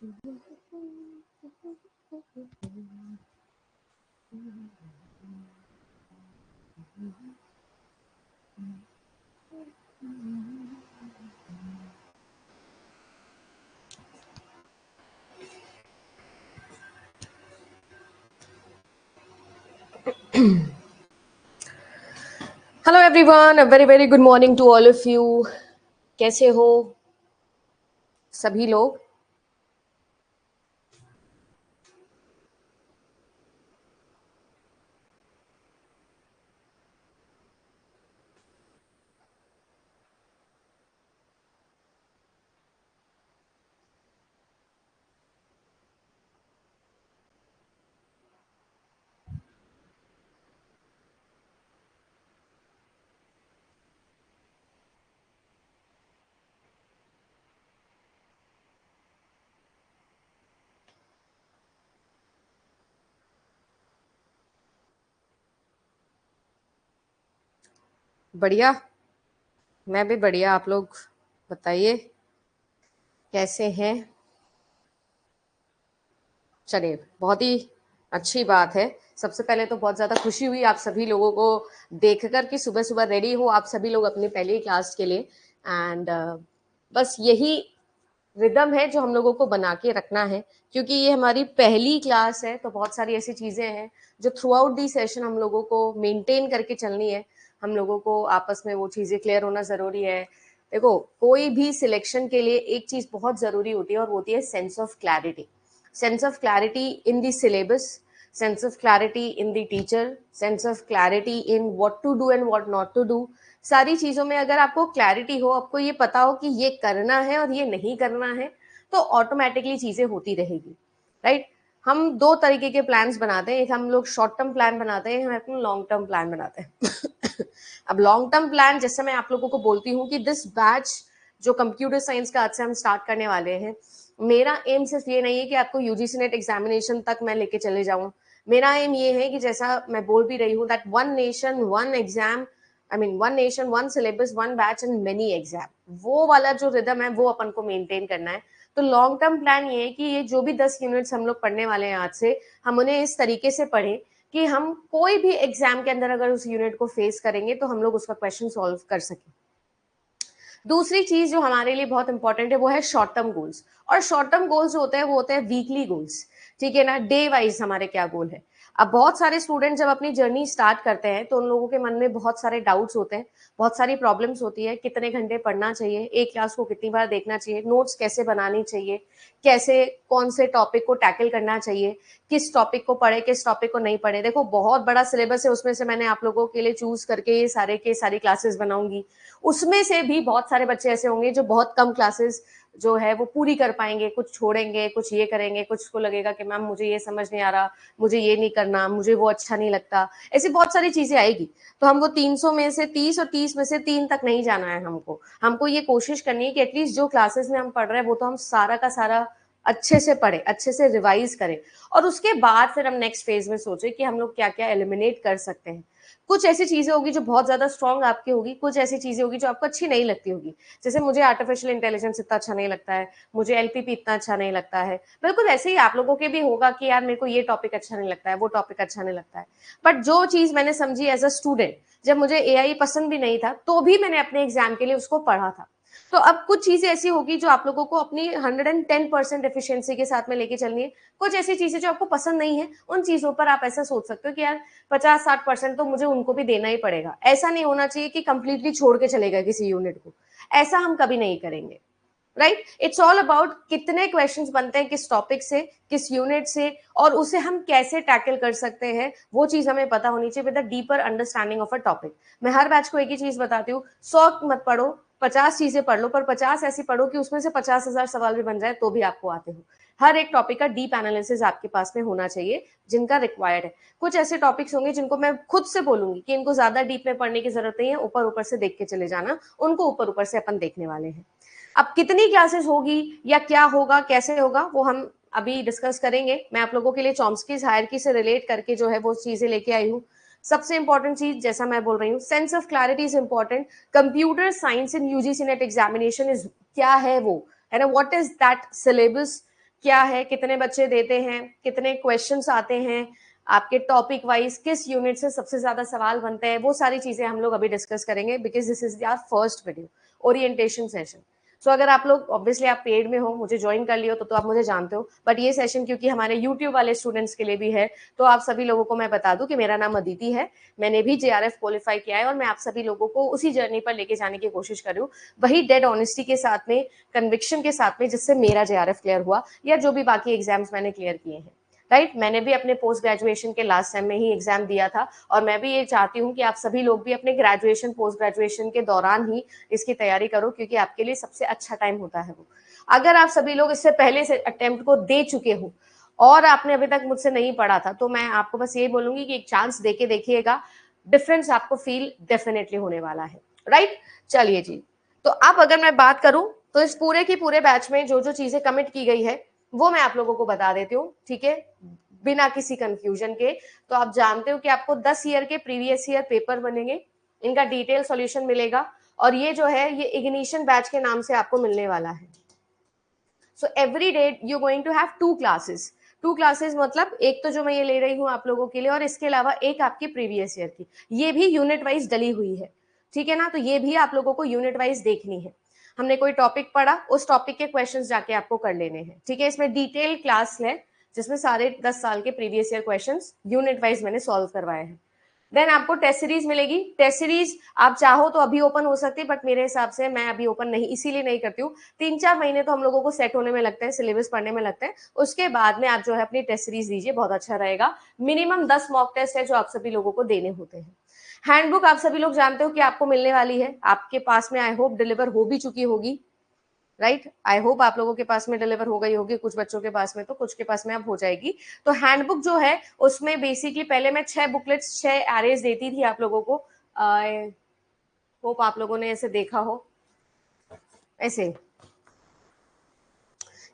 Hello everyone, a very very good morning to all of you. कैसे हो सभी लोग? बढ़िया। मैं भी बढ़िया। आप लोग बताइए कैसे हैं? चलिए, बहुत ही अच्छी बात है। सबसे पहले तो बहुत ज्यादा खुशी हुई आप सभी लोगों को देखकर कि सुबह सुबह रेडी हो आप सभी लोग अपनी पहली क्लास के लिए। एंड बस यही रिदम है जो हम लोगों को बना के रखना है, क्योंकि ये हमारी पहली क्लास है। तो बहुत सारी ऐसी चीजें हैं जो थ्रू आउट दी सेशन हम लोगों को मेंटेन करके चलनी है। हम लोगों को आपस में वो चीजें क्लियर होना जरूरी है। देखो, कोई भी सिलेक्शन के लिए एक चीज बहुत जरूरी होती है और वो होती है sense of clarity. Sense of clarity in the syllabus, sense of clarity in the teacher, sense of clarity in what to do and what not to do. सारी चीजों में अगर आपको क्लैरिटी हो, आपको ये पता हो कि ये करना है और ये नहीं करना है, तो ऑटोमेटिकली चीजें होती रहेगी। राइट? हम दो तरीके के प्लान्स बनाते हैं। एक हम लोग शॉर्ट टर्म प्लान बनाते हैं, हम अपना लॉन्ग टर्म प्लान बनाते हैं। अब लॉन्ग टर्म प्लान, जैसे मैं आप लोगों को बोलती हूँ कि दिस बैच जो कंप्यूटर साइंस का आज से हम स्टार्ट करने वाले हैं, मेरा एम सिर्फ ये नहीं है कि आपको यूजीसी नेट एग्जामिनेशन तक मैं लेके चले जाऊं। मेरा एम ये है कि जैसा मैं बोल भी रही हूँ, that one nation one exam, I mean one nation one syllabus one batch and many exam, वो वाला जो रिदम है वो अपन को मेंटेन करना है। तो लॉन्ग टर्म प्लान ये है कि ये जो भी 10 यूनिट्स हम लोग पढ़ने वाले हैं आज से, हम उन्हें इस तरीके से पढ़ें कि हम कोई भी एग्जाम के अंदर अगर उस यूनिट को फेस करेंगे तो हम लोग उसका क्वेश्चन सॉल्व कर सकें। दूसरी चीज जो हमारे लिए बहुत इंपॉर्टेंट है वो है शॉर्ट टर्म गोल्स। और शॉर्ट टर्म गोल्स जो होते हैं वो होते हैं वीकली गोल्स। ठीक है ना? डे वाइज हमारे क्या गोल है। अब बहुत सारे स्टूडेंट जब अपनी जर्नी स्टार्ट करते हैं तो उन लोगों के मन में बहुत सारे डाउट्स होते हैं, बहुत सारी प्रॉब्लम्स होती है। कितने घंटे पढ़ना चाहिए, एक क्लास को कितनी बार देखना चाहिए, नोट्स कैसे बनानी चाहिए, कैसे कौन से टॉपिक को टैकल करना चाहिए, किस टॉपिक को पढ़े किस टॉपिक को नहीं पढ़े। देखो, बहुत बड़ा सिलेबस है, उसमें से मैंने आप लोगों के लिए चूज करके ये सारे के सारी क्लासेस बनाऊंगी। उसमें से भी बहुत सारे बच्चे ऐसे होंगे जो बहुत कम क्लासेस जो है वो पूरी कर पाएंगे, कुछ छोड़ेंगे, कुछ ये करेंगे, कुछ को लगेगा कि मैम मुझे ये समझ नहीं आ रहा, मुझे ये नहीं करना, मुझे वो अच्छा नहीं लगता। ऐसी बहुत सारी चीजें आएगी। तो हमको 300 में से 30 और 30 में से 3 तक नहीं जाना है। हमको हमको ये कोशिश करनी है कि एटलीस्ट जो क्लासेस में हम पढ़ रहे हैं वो तो हम सारा का सारा अच्छे से पढ़े, अच्छे से रिवाइज करें, और उसके बाद फिर हम नेक्स्ट फेज में सोचे कि हम लोग क्या क्या एलिमिनेट कर सकते हैं। कुछ ऐसी चीजें होगी जो बहुत ज्यादा स्ट्रांग आपकी होगी, कुछ ऐसी चीजें होगी जो आपको अच्छी नहीं लगती होगी। जैसे मुझे आर्टिफिशियल इंटेलिजेंस इतना अच्छा नहीं लगता है, मुझे एलपीपी इतना अच्छा नहीं लगता है। बिल्कुल ऐसे ही आप लोगों के भी होगा कि यार मेरे को ये टॉपिक अच्छा नहीं लगता है, वो टॉपिक अच्छा नहीं लगता है। बट जो चीज मैंने समझी एज अ स्टूडेंट, जब मुझे एआई पसंद भी नहीं था तो भी मैंने अपने एग्जाम के लिए उसको पढ़ा था। तो अब कुछ चीजें ऐसी होगी जो आप लोगों को अपनी 110% एफिशिएंसी के साथ में लेके चलनी है। कुछ ऐसी चीजें जो आपको पसंद नहीं है, उन चीजों पर आप ऐसा सोच सकते हो कि यार 50-60% तो मुझे उनको भी देना ही पड़ेगा। ऐसा नहीं होना चाहिए कि कंप्लीटली छोड़ के चलेगा किसी यूनिट को। ऐसा हम कभी नहीं करेंगे। राइट? इट्स ऑल अबाउट कितने क्वेश्चंस बनते हैं किस टॉपिक से, किस यूनिट से, और उसे हम कैसे टैकल कर सकते हैं, वो चीज हमें पता होनी चाहिए with a deeper understanding of a topic. मैं हर बैच को एक ही चीज बताती हूँ, 100 मत पढ़ो, 50 चीजें पढ़ लो, पर 50 ऐसी पढ़ो कि उसमें से 50,000 सवाल भी बन जाए तो भी आपको आते हो। हर एक टॉपिक का डीप एनालिसिस आपके पास में होना चाहिए जिनका रिक्वायर्ड है। कुछ ऐसे टॉपिक्स होंगे जिनको मैं खुद से बोलूंगी कि इनको ज्यादा डीप में पढ़ने की जरूरत नहीं है, ऊपर ऊपर से देख के चले जाना, उनको ऊपर ऊपर से अपन देखने वाले हैं। अब कितनी क्लासेस होगी या क्या होगा कैसे होगा वो हम अभी डिस्कस करेंगे। मैं आप लोगों के लिए चॉम्स्की हायरार्की से रिलेट करके जो है वो चीजें लेके आई हूँ। सबसे इंपॉर्टेंट चीज, जैसा मैं बोल रही हूँ, sense of clarity is important. Computer science in UGC net examination is क्या है वो, है ना? What is that syllabus? क्या है, कितने बच्चे देते हैं, कितने क्वेश्चंस आते हैं, आपके टॉपिक वाइज किस यूनिट से सबसे ज्यादा सवाल बनते हैं, वो सारी चीजें हम लोग अभी डिस्कस करेंगे, because this is our first video orientation session. So अगर आप लोग ऑब्वियसली आप पेड में हो, मुझे ज्वाइन कर लियो तो आप मुझे जानते हो, बट ये सेशन क्योंकि हमारे यूट्यूब वाले स्टूडेंट्स के लिए भी है, तो आप सभी लोगों को मैं बता दूं कि मेरा नाम अदिति है, मैंने भी JRF क्वालिफाई किया है और मैं आप सभी लोगों को उसी जर्नी पर लेके जाने की कोशिश कर रही हूँ, वही डेड ऑनेस्टी के साथ में, कन्विक्शन के साथ में, जिससे मेरा JRF क्लियर हुआ या जो भी बाकी एग्जाम्स मैंने क्लियर किए हैं। राइट, मैंने भी अपने पोस्ट ग्रेजुएशन के लास्ट टाइम में ही एग्जाम दिया था, और मैं भी ये चाहती हूँ कि आप सभी लोग भी अपने ग्रेजुएशन पोस्ट ग्रेजुएशन के दौरान ही इसकी तैयारी करो, क्योंकि आपके लिए सबसे अच्छा टाइम होता है वो। अगर आप सभी लोग इससे पहले से अटेम्प्ट को दे चुके हो और आपने अभी तक मुझसे नहीं पढ़ा था, तो मैं आपको बस ये बोलूंगी कि एक चांस देके देखिएगा, डिफरेंस आपको फील डेफिनेटली होने वाला है। राइट, चलिए जी, तो अब अगर मैं बात करूं तो इस पूरे की पूरे बैच में जो जो चीजें कमिट की गई है वो मैं आप लोगों को बता देती हूँ, ठीक है, बिना किसी कंफ्यूजन के। तो आप जानते हो कि आपको 10 ईयर के प्रीवियस ईयर पेपर बनेंगे, इनका डिटेल सॉल्यूशन मिलेगा, और ये जो है ये इग्निशन बैच के नाम से आपको मिलने वाला है। So every day you going to have 2 classes. 2 classes मतलब एक तो जो मैं ये ले रही हूँ आप लोगों के लिए, और इसके अलावा एक आपकी प्रीवियस ईयर की, ये भी यूनिट वाइज डली हुई है, ठीक है ना, तो ये भी आप लोगों को यूनिट वाइज देखनी है। हमने कोई टॉपिक पढ़ा, उस टॉपिक के क्वेश्चंस जाके आपको कर लेने हैं, ठीक है। इसमें डिटेल क्लास है जिसमें सारे 10 साल के previous year questions unit wise मैंने सॉल्व करवाए हैं। देन आपको टेस्ट सीरीज मिलेगी। टेस्ट सीरीज आप चाहो तो अभी ओपन हो सकती है, बट मेरे हिसाब से मैं अभी ओपन नहीं इसीलिए नहीं करती हूँ, 3-4 महीने तो हम लोगों को सेट होने में लगता है, सिलेबस पढ़ने में लगता है, उसके बाद में आप जो है अपनी टेस्ट सीरीज दीजिए, बहुत अच्छा रहेगा। मिनिमम 10 मॉक टेस्ट है जो आप सभी लोगों को देने होते हैं। हैंडबुक आप सभी लोग जानते हो कि आपको मिलने वाली है, आपके पास में आई होप डिलीवर हो भी चुकी होगी, राइट, आई होप आप लोगों के पास में डिलीवर हो गई होगी, कुछ बच्चों के पास में, तो कुछ के पास में अब हो जाएगी। तो हैंडबुक जो है उसमें बेसिकली पहले मैं 6 बुकलेट्स 6 एरेज देती थी आप लोगों को, आई होप आप लोगों ने ऐसे देखा हो, ऐसे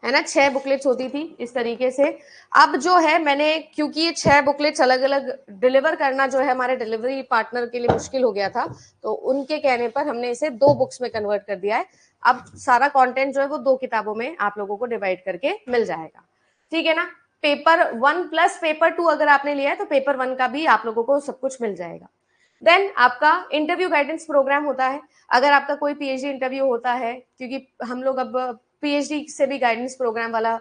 है ना, 6 बुकलेट्स होती थी इस तरीके से। अब जो है मैंने, क्योंकि ये 6 बुकलेट्स अलग अलग डिलीवर करना जो है हमारे डिलीवरी पार्टनर के लिए मुश्किल हो गया था, तो उनके कहने पर हमने इसे 2 बुक्स में कन्वर्ट कर दिया है। अब सारा कंटेंट जो है वो 2 किताबों में आप लोगों को डिवाइड करके मिल जाएगा, ठीक है ना। पेपर 1 प्लस पेपर 2 अगर आपने लिया है तो पेपर 1 का भी आप लोगों को सब कुछ मिल जाएगा। देन आपका इंटरव्यू गाइडेंस प्रोग्राम होता है, अगर आपका कोई पीएचडी इंटरव्यू होता है, क्योंकि हम लोग अब पीएचडी से भी गाइडेंस प्रोग्राम वाला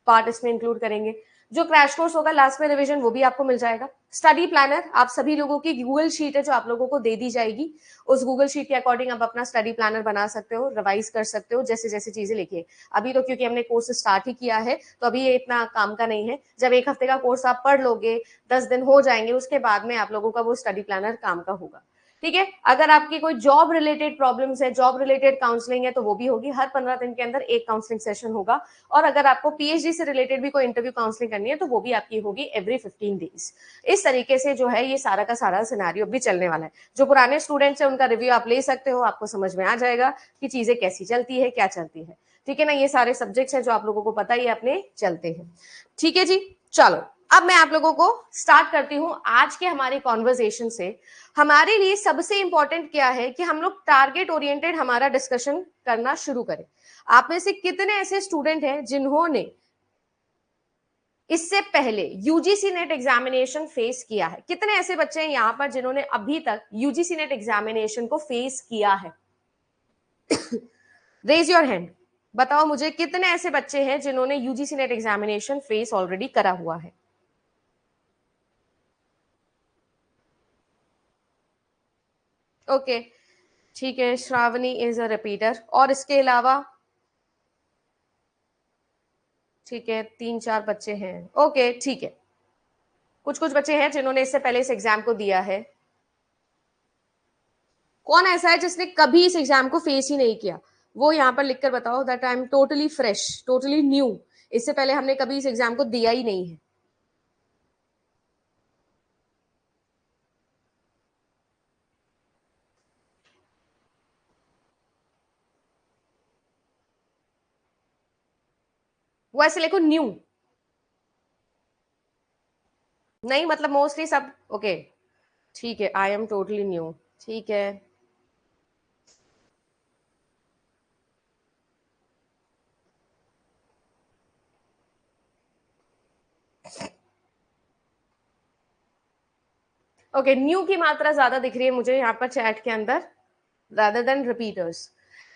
पार्ट इसमें इंक्लूड करेंगे। जो क्रैश कोर्स होगा लास्ट में रिवीजन, वो भी आपको मिल जाएगा। स्टडी प्लानर आप सभी लोगों की गूगल शीट है जो आप लोगों को दे दी जाएगी, उस गूगल शीट के अकॉर्डिंग आप अपना स्टडी प्लानर बना सकते हो, रिवाइज कर सकते हो, जैसे जैसे चीजें लिखिए। अभी तो क्योंकि हमने कोर्स स्टार्ट ही किया है तो अभी ये इतना काम का नहीं है, जब 1 हफ्ते का कोर्स आप पढ़ लोगे, 10 दिन हो जाएंगे, उसके बाद में आप लोगों का वो स्टडी प्लानर काम का होगा, ठीक है। अगर आपकी कोई जॉब रिलेटेड प्रॉब्लम्स है, जॉब रिलेटेड काउंसलिंग है, तो वो भी होगी, हर 15 दिन के अंदर एक काउंसलिंग सेशन होगा। और अगर आपको पीएचडी से रिलेटेड भी कोई इंटरव्यू काउंसलिंग करनी है तो वो भी आपकी होगी एवरी 15 डेज। इस तरीके से जो है ये सारा का सारा सिनेरियो भी चलने वाला है। जो पुराने स्टूडेंट्स है उनका रिव्यू आप ले सकते हो, आपको समझ में आ जाएगा कि चीजें कैसी चलती है, क्या चलती है, ठीक है ना। ये सारे सब्जेक्ट्स हैं जो आप लोगों को पता ही अपने चलते हैं, ठीक है जी। चलो अब मैं आप लोगों को स्टार्ट करती हूं आज के हमारी कॉन्वर्सेशन से। हमारे लिए सबसे इंपॉर्टेंट क्या है कि हम लोग टारगेट ओरिएंटेड हमारा डिस्कशन करना शुरू करें। आप में से कितने ऐसे स्टूडेंट हैं जिन्होंने इससे पहले यूजीसी नेट एग्जामिनेशन फेस किया है? कितने ऐसे बच्चे हैं यहां पर जिन्होंने अभी तक यूजीसी नेट एग्जामिनेशन को फेस किया है? रेज योर हैंड, बताओ मुझे कितने ऐसे बच्चे हैं जिन्होंने UGC net examination face already करा हुआ है? ओके, ठीक है, श्रावणी इज अ रिपीटर, और इसके अलावा ठीक है 3-4 बच्चे हैं, ओके ठीक है। कुछ कुछ बच्चे हैं जिन्होंने इससे पहले इस एग्जाम को दिया है। कौन ऐसा है जिसने कभी इस एग्जाम को फेस ही नहीं किया? वो यहाँ पर लिखकर बताओ that I am totally fresh, totally new, इससे पहले हमने कभी इस एग्जाम को दिया ही नहीं है। वो ऐसे लिखो न्यू, नहीं मतलब मोस्टली सब, ओके ठीक है, आई एम टोटली न्यू, ठीक है। ओके, न्यू की मात्रा ज्यादा दिख रही है मुझे यहाँ पर चैट के अंदर rather than repeaters.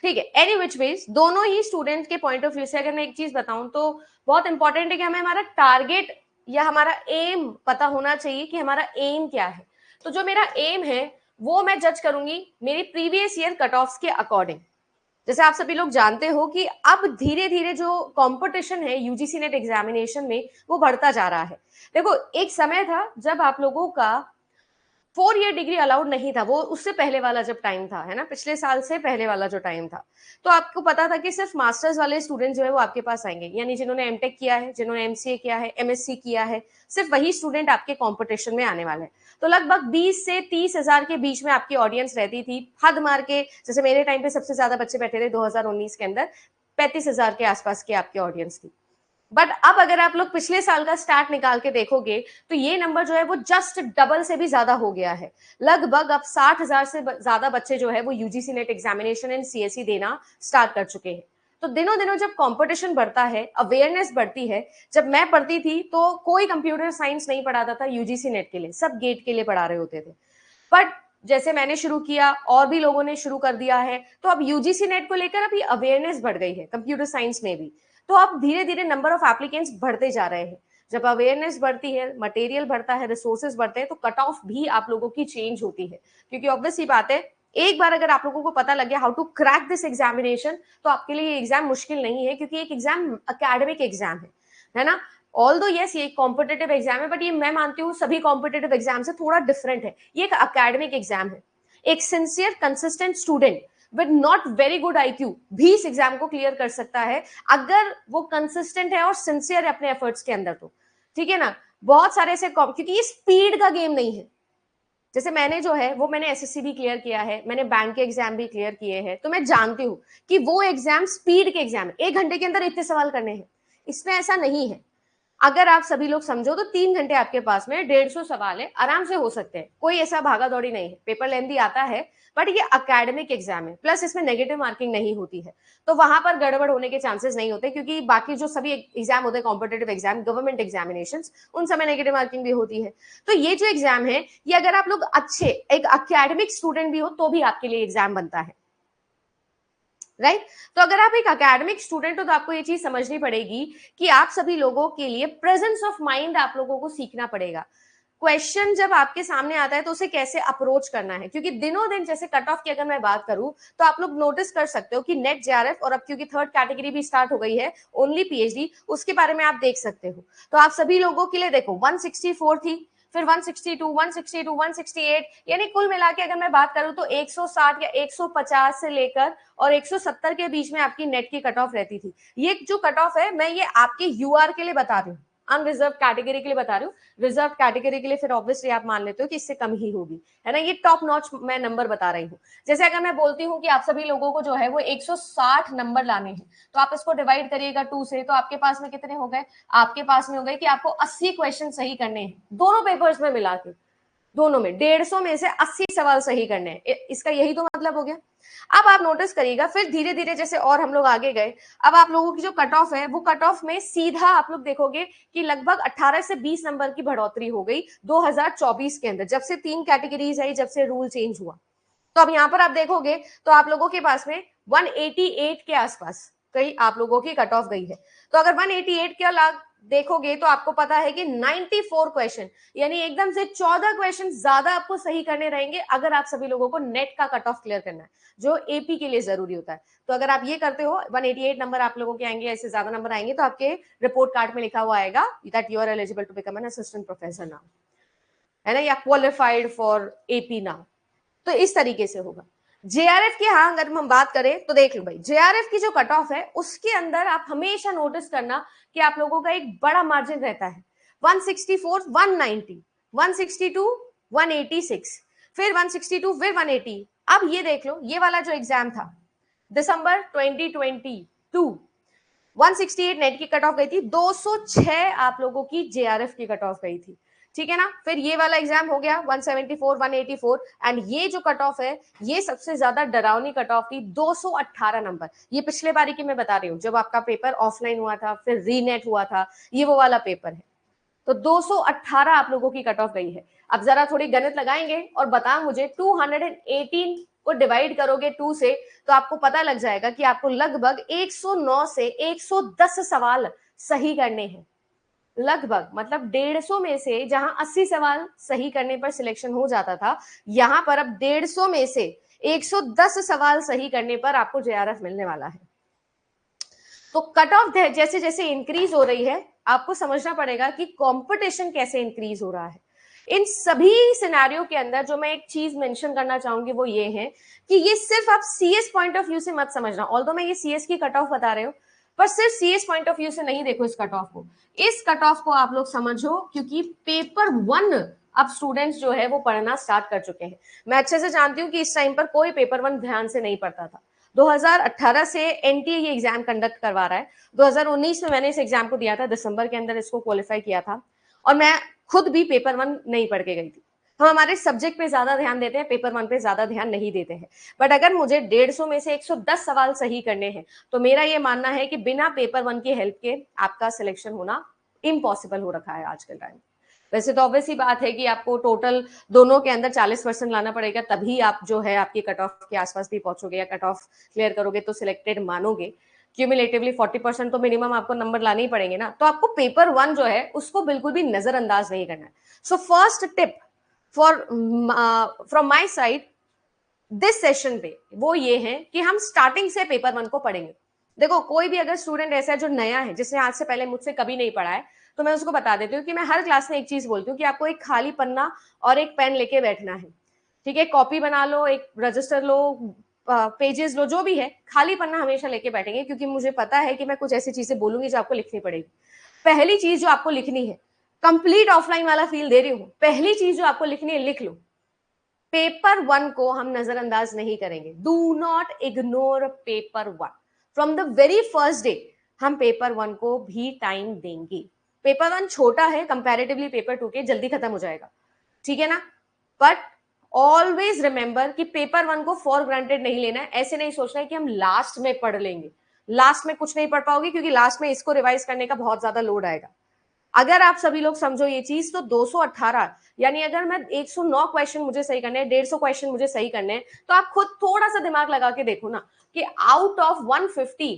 ठीक है, एनी विच वेज दोनों ही स्टूडेंट के पॉइंट ऑफ व्यू से अगर मैं एक चीज बताऊं तो बहुत इंपॉर्टेंट है कि हमें हमारा टारगेट या हमारा एम पता होना चाहिए कि हमारा एम क्या है। तो जो मेरा एम है वो मैं जज करूंगी मेरी प्रीवियस ईयर कट ऑफ के अकॉर्डिंग। जैसे आप सभी लोग जानते हो कि अब धीरे धीरे जो कंपटीशन है यूजीसी नेट एग्जामिनेशन में वो बढ़ता जा रहा है। देखो, एक समय था जब आप लोगों का 4 ईयर डिग्री अलाउड नहीं था, वो उससे पहले वाला जब टाइम था, है ना, पिछले साल से पहले वाला जो टाइम था, तो आपको पता था कि सिर्फ मास्टर्स वाले स्टूडेंट जो है वो आपके पास आएंगे, यानी जिन्होंने एमटेक किया है, जिन्होंने एमसीए किया है, एमएससी किया है, सिर्फ वही स्टूडेंट आपके कंपटीशन में आने वाले हैं। तो लगभग 20 से 30 हजार के बीच में आपकी ऑडियंस रहती थी, हद मार के। जैसे मेरे टाइम पे सबसे ज्यादा बच्चे बैठे थे 2019 के अंदर, 35 हजार के आसपास की आपकी ऑडियंस थी। बट अब अगर आप लोग पिछले साल का स्टार्ट निकाल के देखोगे तो ये नंबर जो है वो जस्ट डबल से भी ज्यादा हो गया है। लगभग अब 60 हजार से ज्यादा बच्चे जो है वो UGC net examination and CSE देना स्टार्ट कर चुके हैं। तो दिनों दिनों जब कंपटीशन बढ़ता है, अवेयरनेस बढ़ती है। जब मैं पढ़ती थी तो कोई कंप्यूटर साइंस नहीं पढ़ाता था यूजीसी नेट के लिए, सब गेट के लिए पढ़ा रहे होते थे। बट जैसे मैंने शुरू किया और भी लोगों ने शुरू कर दिया है, तो अब यूजीसी नेट को लेकर अभी अवेयरनेस बढ़ गई है कंप्यूटर साइंस में भी। तो अब धीरे धीरे नंबर ऑफ एप्लीकेंट्स बढ़ते जा रहे हैं। जब अवेयरनेस बढ़ती है, मटेरियल बढ़ता है, रिसोर्सेज बढ़ते हैं, तो कट ऑफ भी आप लोगों की चेंज होती है। क्योंकि ऑब्वियस ही बात है, एक बार अगर आप लोगों को पता लग गया how to crack this examination, तो आपके लिए ये एग्जाम मुश्किल नहीं है, क्योंकि एक एग्जाम अकेडमिक एग्जाम है ना। ऑल्दो यस, ये कॉम्पिटेटिव एग्जाम है, बट ये मैं मानती हूँ सभी कॉम्पिटेटिव एग्जाम से थोड़ा डिफरेंट है। ये एक अकेडमिक एग्जाम है। एक sincere consistent student with not very good IQ भी इस एग्जाम को क्लियर कर सकता है, अगर वो कंसिस्टेंट है और सिंसियर है अपने एफर्ट्स के अंदर। तो ठीक है ना, बहुत सारे ऐसे, क्योंकि ये स्पीड का गेम नहीं है। जैसे मैंने जो है वो मैंने एसएससी भी क्लियर किया है, मैंने बैंक के एग्जाम भी क्लियर किए हैं, तो मैं जानती हूँ कि वो एग्जाम स्पीड के एग्जाम है, 1 घंटे के अंदर इतने सवाल करने हैं। इसमें ऐसा नहीं है। अगर आप सभी लोग समझो तो 3 घंटे आपके पास में 150 सवाल है, आराम से हो सकते हैं, कोई ऐसा भागा दौड़ी नहीं है। पेपर लेंथी आता है, बट ये अकेडमिक एग्जाम है, प्लस इसमें नेगेटिव मार्किंग नहीं होती है, तो वहां पर गड़बड़ होने के चांसेस नहीं होते। क्योंकि बाकी जो सभी एग्जाम होते हैं, कॉम्पिटेटिव एग्जाम, गवर्नमेंट एग्जामिनेशन, उन समय नेगेटिव मार्किंग भी होती है। तो ये जो एग्जाम है, ये अगर आप लोग अच्छे एक अकेडमिक स्टूडेंट भी हो तो भी आपके लिए एग्जाम बनता है, राइट। तो अगर आप एक अकेडमिक स्टूडेंट हो तो आपको ये चीज समझनी पड़ेगी कि आप सभी लोगों के लिए प्रेजेंस ऑफ माइंड आप लोगों को सीखना पड़ेगा। क्वेश्चन जब आपके सामने आता है तो उसे कैसे अप्रोच करना है, क्योंकि दिनों दिन जैसे कट ऑफ की अगर मैं बात करूं तो आप लोग नोटिस कर सकते हो कि नेट जेआरएफ, और अब क्योंकि थर्ड कैटेगरी भी स्टार्ट हो गई है, ओनली पीएचडी, उसके बारे में आप देख सकते हो। तो आप सभी लोगों के लिए देखो 164 थी, फिर 162, 162, 168, यानी कुल मिला के अगर मैं बात करूं तो 160 या 150 से लेकर और 170 के बीच में आपकी नेट की कट ऑफ रहती थी। ये जो कट ऑफ है मैं ये आपके यूआर के लिए बता रही हूँ, अनरिजर्व कैटेगरी के लिए बता रही हूँ। रिजर्व कैटेगरी के लिए फिर ऑब्वियसली आप मान लेते हो कि इससे कम ही होगी, है ना। ये टॉप नॉच मैं नंबर बता रही हूँ। जैसे अगर मैं बोलती हूँ कि आप सभी लोगों को जो है वो 160 नंबर लाने हैं, तो आप इसको डिवाइड करिएगा 2 से, तो आपके पास में कितने हो गए? आपके पास में हो गए कि आपको 80 क्वेश्चन सही करने हैं, दोनों पेपर्स में मिला के, दोनों में 150 में से 80 सवाल सही करने हैं। इसका यही तो मतलब हो गया। अब आप नोटिस करिएगा, फिर धीरे धीरे जैसे और हम लोग आगे गए, अब आप लोगों की जो कट ऑफ है वो कट ऑफ में सीधा आप लोग देखोगे कि लगभग 18 से 20 नंबर की बढ़ोतरी हो गई 2024 के अंदर, जब से 3 कैटेगरीज आई, जब से रूल चेंज हुआ। तो अब यहाँ पर आप देखोगे तो आप लोगों के पास में 188 के आसपास कहीं आप लोगों की कट ऑफ गई है। तो अगर 188 के अलावा देखोगे तो आपको पता है कि 94 क्वेश्चन, यानी एकदम से 14 क्वेश्चन ज्यादा आपको सही करने रहेंगे अगर आप सभी लोगों को नेट का कट ऑफ क्लियर करना है, जो एपी के लिए जरूरी होता है। तो अगर आप ये करते हो, 188 नंबर आप लोगों के आएंगे, ऐसे ज्यादा नंबर आएंगे, तो आपके रिपोर्ट कार्ड में लिखा हुआ आएगा that you are eligible to become an assistant professor now, है ना, या क्वालिफाइड फॉर एपी नाउ। तो इस तरीके से होगा। जेआरएफ की, हाँ, अगर हम बात करें तो देख लो भाई, जेआरएफ की जो कट ऑफ है उसके अंदर आप हमेशा नोटिस करना कि आप लोगों का एक बड़ा मार्जिन रहता है। 164, 190, 162, 186, फिर 162, फिर 180। अब ये देख लो, ये वाला जो एग्जाम था दिसंबर 2022, 168 नेट की कट ऑफ गई थी, 206 आप लोगों की जेआरएफ की कट ऑफ गई थी, ठीक है ना। फिर ये वाला एग्जाम हो गया 174, 184, एंड ये जो कट ऑफ है ये सबसे ज्यादा डरावनी कट ऑफ थी, 218 नंबर। ये पिछले बारी की मैं बता रही हूँ, जब आपका पेपर ऑफलाइन हुआ था, फिर रीनेट हुआ था, ये वो वाला पेपर है। तो 218 आप लोगों की कट ऑफ गई है। अब जरा थोड़ी गणित लगाएंगे और बताओ मुझे 218 को डिवाइड करोगे 2 से तो आपको पता लग जाएगा कि आपको लगभग 109 से 110 सवाल सही करने हैं। लगभग मतलब 150 में से जहां 80 सवाल सही करने पर सिलेक्शन हो जाता था, यहां पर अब 150 में से 110 सवाल सही करने पर आपको जेआरएफ मिलने वाला है। तो कट ऑफ जैसे जैसे इंक्रीज हो रही है, आपको समझना पड़ेगा कि कंपटीशन कैसे इंक्रीज हो रहा है। इन सभी सिनेरियो के अंदर जो मैं एक चीज मेंशन करना चाहूंगी वो ये है कि ये सिर्फ आप सीएस पॉइंट ऑफ व्यू से मत समझना। ऑल्दो मैं ये सीएस की कट ऑफ बता रहे हो, पर सिर्फ सीएस पॉइंट ऑफ व्यू से नहीं देखो इस कट ऑफ को। इस कट ऑफ को आप लोग समझो क्योंकि पेपर 1 अब स्टूडेंट्स जो है वो पढ़ना स्टार्ट कर चुके हैं। मैं अच्छे से जानती हूँ कि इस टाइम पर कोई पेपर 1 ध्यान से नहीं पढ़ता था। 2018 से एनटीए ये एग्जाम कंडक्ट करवा रहा है। 2019 में मैंने इस एग्जाम को दिया था, दिसंबर के अंदर इसको क्वालिफाई किया था और मैं खुद भी पेपर 1 नहीं पढ़ के गई थी। हम हमारे सब्जेक्ट पे ज्यादा ध्यान देते हैं, पेपर 1 पे ज्यादा ध्यान नहीं देते हैं। बट अगर मुझे 150 में से 110 सवाल सही करने हैं तो मेरा ये मानना है कि बिना पेपर 1 की हेल्प के आपका सिलेक्शन होना इम्पॉसिबल हो रखा है आज के टाइम। वैसे तो ऑब्वियस ही बात है कि आपको टोटल दोनों के अंदर 40% लाना पड़ेगा, तभी आप जो है आपकी कट ऑफ के आसपास भी पहुंचोगे या कट ऑफ क्लियर करोगे तो सिलेक्टेड मानोगे। क्यूमुलेटिवली 40% तो मिनिमम आपको नंबर लाने ही पड़ेंगे ना। तो आपको पेपर 1 जो है उसको बिल्कुल भी नजरअंदाज नहीं करना है। So first tip for from my side this session पे वो ये है कि हम स्टार्टिंग से पेपर 1 को पढ़ेंगे। देखो कोई भी अगर स्टूडेंट ऐसा है जो नया है, जिसने आज से पहले मुझसे कभी नहीं पढ़ा है, तो मैं उसको बता देती हूँ कि मैं हर क्लास में एक चीज बोलती हूँ कि आपको एक खाली पन्ना और एक पेन लेके बैठना है। ठीक है, कॉपी बना लो, एक रजिस्टर लो, पेजेस लो, जो भी है, खाली पन्ना हमेशा लेके बैठेंगे क्योंकि मुझे पता है कि मैं कुछ ऐसी चीजें बोलूंगी जो आपको लिखनी पड़ेगी। पहली चीज जो आपको लिखनी है, कंप्लीट ऑफलाइन वाला फील दे रही हूँ, पहली चीज जो आपको लिखनी है लिख लो। पेपर 1 को हम नजरअंदाज नहीं करेंगे। Do not ignore paper 1 from the very first day. हम पेपर 1 को भी टाइम देंगे। पेपर 1 छोटा है कंपैरेटिवली पेपर 2 के, जल्दी खत्म हो जाएगा, ठीक है ना। बट ऑलवेज रिमेंबर कि पेपर 1 को फॉर ग्रांटेड नहीं लेना है। ऐसे नहीं सोचना है कि हम लास्ट में पढ़ लेंगे। लास्ट में कुछ नहीं पढ़ पाओगे क्योंकि लास्ट में इसको रिवाइज करने का बहुत ज्यादा लोड आएगा। अगर आप सभी लोग समझो ये चीज तो 218 यानी अगर मैं 109 क्वेश्चन मुझे सही करने हैं, 150 क्वेश्चन मुझे सही करने हैं, तो आप खुद थोड़ा सा दिमाग लगा के देखो ना कि आउट ऑफ 150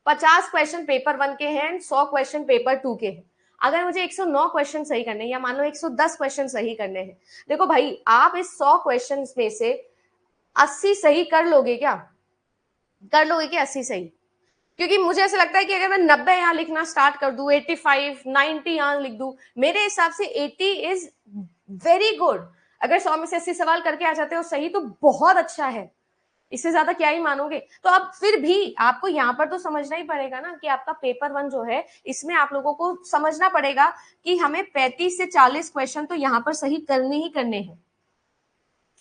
50 क्वेश्चन पेपर 1 के हैं, 100 क्वेश्चन पेपर 2 के हैं। अगर मुझे 109 क्वेश्चन सही करने हैं या मान लो 110 क्वेश्चन सही करने हैं, देखो भाई आप इस 100 क्वेश्चन में से 80 सही कर लोगे क्या? कर लोगे क्या 80 सही? क्योंकि मुझे ऐसा लगता है कि अगर मैं 90 यहां लिखना स्टार्ट कर दूं, 85 90 यहां लिख दूं, मेरे हिसाब से 80 इज वेरी गुड। अगर 100 में से 80 सवाल करके आ जाते हो सही तो बहुत अच्छा है, इससे ज्यादा क्या ही मानोगे। तो अब फिर भी आपको यहाँ पर तो समझना ही पड़ेगा ना कि आपका पेपर 1 जो है इसमें आप लोगों को समझना पड़ेगा कि हमें 35 से 40 क्वेश्चन तो यहाँ पर सही करने ही करने हैं।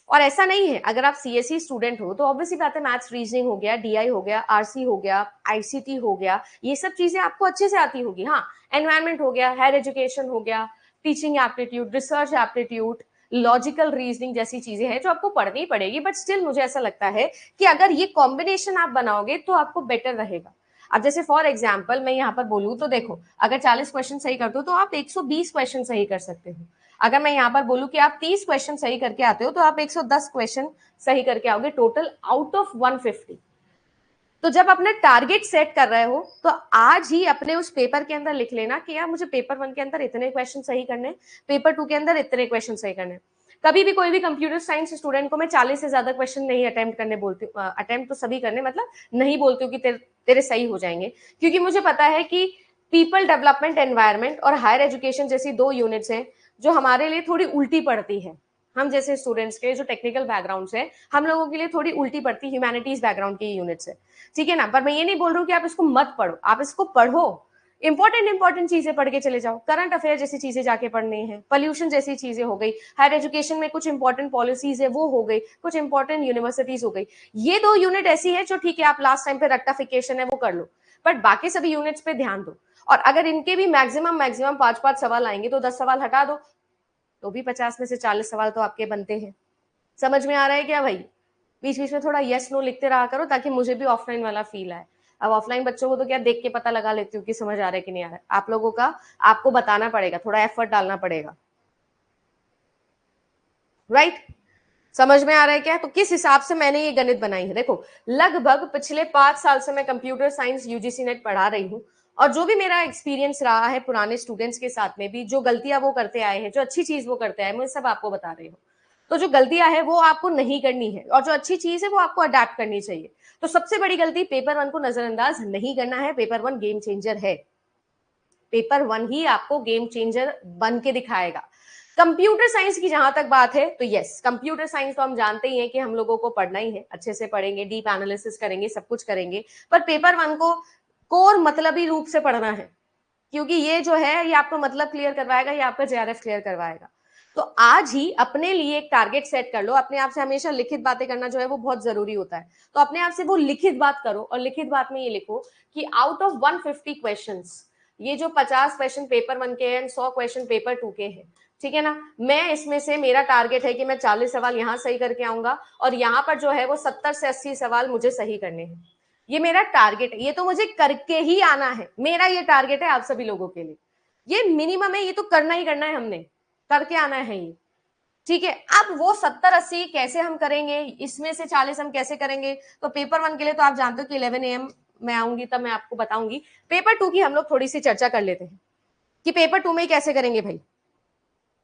और ऐसा नहीं है, अगर आप सीएसई स्टूडेंट हो तो ऑब्वियसली बात है, मैथ्स रीजनिंग हो गया, डीआई हो गया, आरसी हो गया, आईसीटी हो गया, ये सब चीजें आपको अच्छे से आती होगी। हाँ, एनवायरमेंट हो गया, हायर एजुकेशन हो गया, teaching aptitude, research aptitude, logical reasoning जैसी चीजें हैं जो आपको पढ़नी पड़ेगी। बट स्टिल मुझे ऐसा लगता है कि अगर ये कॉम्बिनेशन आप बनाओगे तो आपको बेटर रहेगा। अब जैसे फॉर एग्जाम्पल मैं यहाँ पर बोलूँ तो देखो, अगर 40 क्वेश्चन सही करते हो तो आप 120 क्वेश्चन सही कर सकते हो। अगर मैं यहाँ पर बोलूं कि आप 30 क्वेश्चन सही करके आते हो तो आप 110 क्वेश्चन सही करके आओगे टोटल आउट ऑफ 150। तो जब अपना टारगेट सेट कर रहे हो तो आज ही अपने उस पेपर के अंदर लिख लेना कि यार मुझे पेपर 1 के अंदर इतने क्वेश्चन सही करने, पेपर 2 के अंदर इतने क्वेश्चन सही करने। कभी भी कोई भी कंप्यूटर साइंस स्टूडेंट को मैं 40 से ज्यादा क्वेश्चन नहीं अटेम्प्ट करने बोलती हूँ। अटेम्प्ट तो सभी करने मतलब नहीं बोलती हूँ कि तेरे सही हो जाएंगे, क्योंकि मुझे पता है कि पीपल डेवलपमेंट एनवायरमेंट और हायर एजुकेशन जैसी 2 यूनिट्स हैं जो हमारे लिए थोड़ी उल्टी पड़ती है। हम जैसे स्टूडेंट्स के जो टेक्निकल बैकग्राउंड है, हम लोगों के लिए थोड़ी उल्टी पड़ती ह्यूमैनिटीज बैकग्राउंड की यूनिट्स है, ठीक है ना। पर मैं ये नहीं बोल रहा हूँ कि आप इसको मत पढ़ो, आप इसको पढ़ो। इंपॉर्टेंट चीजें पढ़ के चले जाओ, करंट अफेयर जैसी चीजें जाके पढ़नी है, पॉल्यूशन जैसी चीजें हो गई, हायर एजुकेशन में कुछ इंपॉर्टेंट पॉलिसीज है वो हो गई, कुछ इंपॉर्टेंट यूनिवर्सिटीज हो गई। ये 2 यूनिट ऐसी है जो ठीक है आप लास्ट टाइम पे रेक्टिफिकेशन है वो कर लो, बट बाकी सभी यूनिट्स पे ध्यान दो। और अगर इनके भी मैक्सिमम 5-5 सवाल आएंगे तो 10 सवाल हटा दो, तो भी 50 में से 40 सवाल तो आपके बनते हैं। समझ में आ रहा है क्या भाई? बीच बीच में थोड़ा यस नो लिखते रहा करो ताकि मुझे भी ऑफलाइन वाला फील आए। अब ऑफलाइन बच्चों को तो क्या देख के पता लगा लेती हूँ कि समझ आ रहा है कि नहीं आ रहा है, आप लोगों का आपको बताना पड़ेगा, थोड़ा एफर्ट डालना पड़ेगा, राइट? समझ में आ रहा है क्या? तो किस हिसाब से मैंने ये गणित बनाई है, देखो लगभग पिछले 5 साल से मैं कंप्यूटर साइंस यूजीसी नेट पढ़ा रही हूँ, और जो भी मेरा एक्सपीरियंस रहा है पुराने स्टूडेंट्स के साथ में भी, जो गलतियां वो करते आए हैं, जो अच्छी चीज वो करते आए, मैं सब आपको बता रही हूँ। तो जो गलतियां है वो आपको नहीं करनी है, और जो अच्छी चीज है वो आपको अडेप्ट करनी चाहिए। तो सबसे बड़ी गलती, पेपर 1 को नजरअंदाज नहीं करना है। पेपर 1 गेम चेंजर है, पेपर 1 ही आपको गेम चेंजर बन के दिखाएगा। कंप्यूटर साइंस की जहां तक बात है तो यस, कंप्यूटर साइंस तो हम जानते ही हैं कि हम लोगों को पढ़ना ही है, अच्छे से पढ़ेंगे, डीप एनालिसिस करेंगे, सब कुछ करेंगे, पर पेपर 1 को कोर मतलबी रूप से पढ़ना है, क्योंकि ये जो है ये आपको मतलब क्लियर करवाएगा, ये आपका जेआरएफ क्लियर करवाएगा। तो आज ही अपने लिए एक टारगेट सेट कर लो। अपने आप से हमेशा लिखित बातें करना जो है वो बहुत जरूरी होता है, तो अपने आप से वो लिखित बात करो, और लिखित बात में ये लिखो कि आउट ऑफ 150 क्वेश्चंस, ये जो 50 क्वेश्चन पेपर 1 के हैं, 100 क्वेश्चन पेपर 2 के हैं, ठीक है ना, मैं इसमें से, मेरा टारगेट है कि मैं 40 सवाल यहां सही करके आऊंगा, और यहां पर जो है वो 70 से 80 सवाल मुझे सही करने हैं। ये मेरा टारगेट है, ये तो मुझे करके ही आना है, मेरा ये टारगेट है आप सभी लोगों के लिए। ये मिनिमम है, ये तो करना ही करना है, हमने करके आना है ये, ठीक है। अब वो 70-80 कैसे हम करेंगे, इसमें से 40 हम कैसे करेंगे, तो पेपर 1 के लिए तो आप जानते हो कि 11 AM मैं आऊंगी, तब मैं आपको बताऊंगी। पेपर 2 की हम लोग थोड़ी सी चर्चा कर लेते हैं कि पेपर 2 में कैसे करेंगे भाई,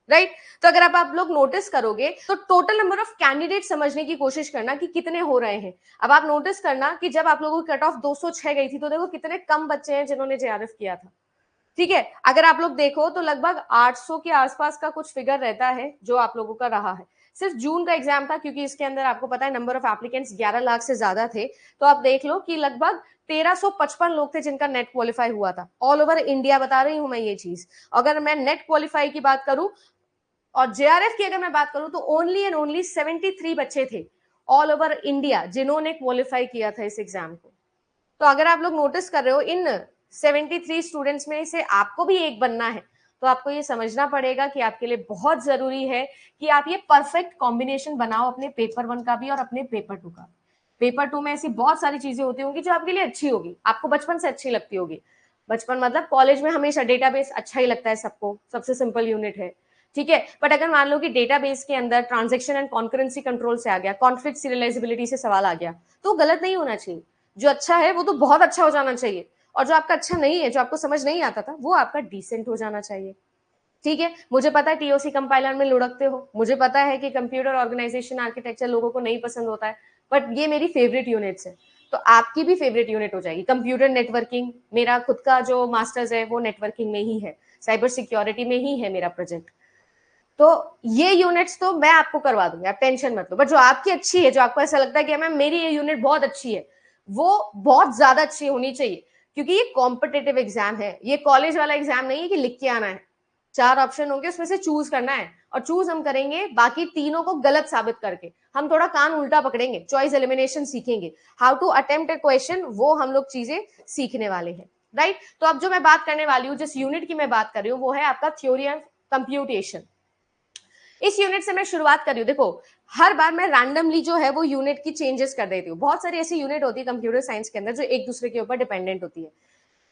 राइट? तो अगर आप लोग नोटिस करोगे तो टोटल नंबर ऑफ कैंडिडेट समझने की कोशिश करना कि कितने हो रहे हैं। अब आप नोटिस करना कि जब आप लोगों की कट ऑफ 206 गई थी, तो देखो कितने कम बच्चे हैं जिन्होंने जेआरएफ किया था, ठीक है। अगर आप लोग देखो तो लगभग 800 के आसपास का कुछ फिगर रहता है जो आप लोगों का रहा है। सिर्फ जून का एग्जाम था, क्योंकि इसके अंदर आपको पता है नंबर ऑफ एप्लीकेंट्स 11 लाख से ज्यादा थे, तो आप देख लो कि लगभग 1355 लोग थे जिनका नेट क्वालिफाई हुआ था, ऑल ओवर इंडिया बता रही हूं मैं ये चीज। अगर मैं नेट क्वालिफाई की बात करूं और जेआरएफ की अगर मैं बात करूं तो ओनली एंड ओनली 73 बच्चे थे ऑल ओवर इंडिया जिन्होंने क्वालिफाई किया था इस एग्जाम को। तो अगर आप लोग नोटिस कर रहे हो इन 73 स्टूडेंट्स में से आपको भी एक बनना है, तो आपको ये समझना पड़ेगा कि आपके लिए बहुत जरूरी है कि आप ये परफेक्ट कॉम्बिनेशन बनाओ अपने पेपर 1 का भी और अपने पेपर 2 का। पेपर 2 में ऐसी बहुत सारी चीजें होती होंगी जो आपके लिए अच्छी होगी, आपको बचपन से अच्छी लगती होगी। बचपन मतलब कॉलेज में हमेशा डेटाबेस अच्छा ही लगता है सबको, सबसे सिंपल यूनिट है, ठीक है। बट अगर मान लो कि डेटाबेस के अंदर ट्रांजैक्शन एंड कॉन्करेंसी कंट्रोल से आ गया, कॉन्फ्लिक्ट सीरियलाइजेबिलिटी से सवाल आ गया, तो गलत नहीं होना चाहिए। जो अच्छा है वो तो बहुत अच्छा हो जाना चाहिए, और जो आपका अच्छा नहीं है, जो आपको समझ नहीं आता था, वो आपका डिसेंट हो जाना चाहिए, ठीक है। मुझे पता है टीओसी कंपाइलर में लुढ़कते हो, मुझे पता है कि कंप्यूटर ऑर्गेनाइजेशन आर्किटेक्चर लोगों को नहीं पसंद होता है, बट ये मेरी फेवरेट यूनिट्स है, तो आपकी भी फेवरेट यूनिट हो जाएगी। कंप्यूटर नेटवर्किंग, मेरा खुद का जो मास्टर्स है वो नेटवर्किंग में ही है, साइबर सिक्योरिटी में ही है मेरा प्रोजेक्ट। तो ये यूनिट्स तो मैं आपको करवा दूंगी, आप टेंशन मत लो। बट जो आपकी अच्छी है, जो आपको ऐसा लगता है कि मैम मेरी ये यूनिट बहुत अच्छी है, वो बहुत ज्यादा अच्छी होनी चाहिए, क्योंकि ये कॉम्पिटेटिव एग्जाम है, ये कॉलेज वाला एग्जाम नहीं है कि लिख के आना है। 4 ऑप्शन होंगे, उसमें से चूज करना है, और चूज हम करेंगे बाकी तीनों को गलत साबित करके। हम थोड़ा कान उल्टा पकड़ेंगे, चॉइस एलिमिनेशन सीखेंगे, how to attempt a question, वो हम लोग चीजें सीखने वाले हैं, राइट? तो अब जो मैं बात करने वाली हूँ, जिस यूनिट की मैं बात कर रही हूँ, वो है आपका थ्योरी ऑफ कंप्यूटेशन। इस यूनिट से मैं शुरुआत कर रही हूँ। देखो हर बार मैं रैंडमली जो है वो यूनिट की चेंजेस कर देती हूँ। बहुत सारी ऐसी यूनिट होती है कंप्यूटर साइंस के अंदर जो एक दूसरे के ऊपर डिपेंडेंट होती है।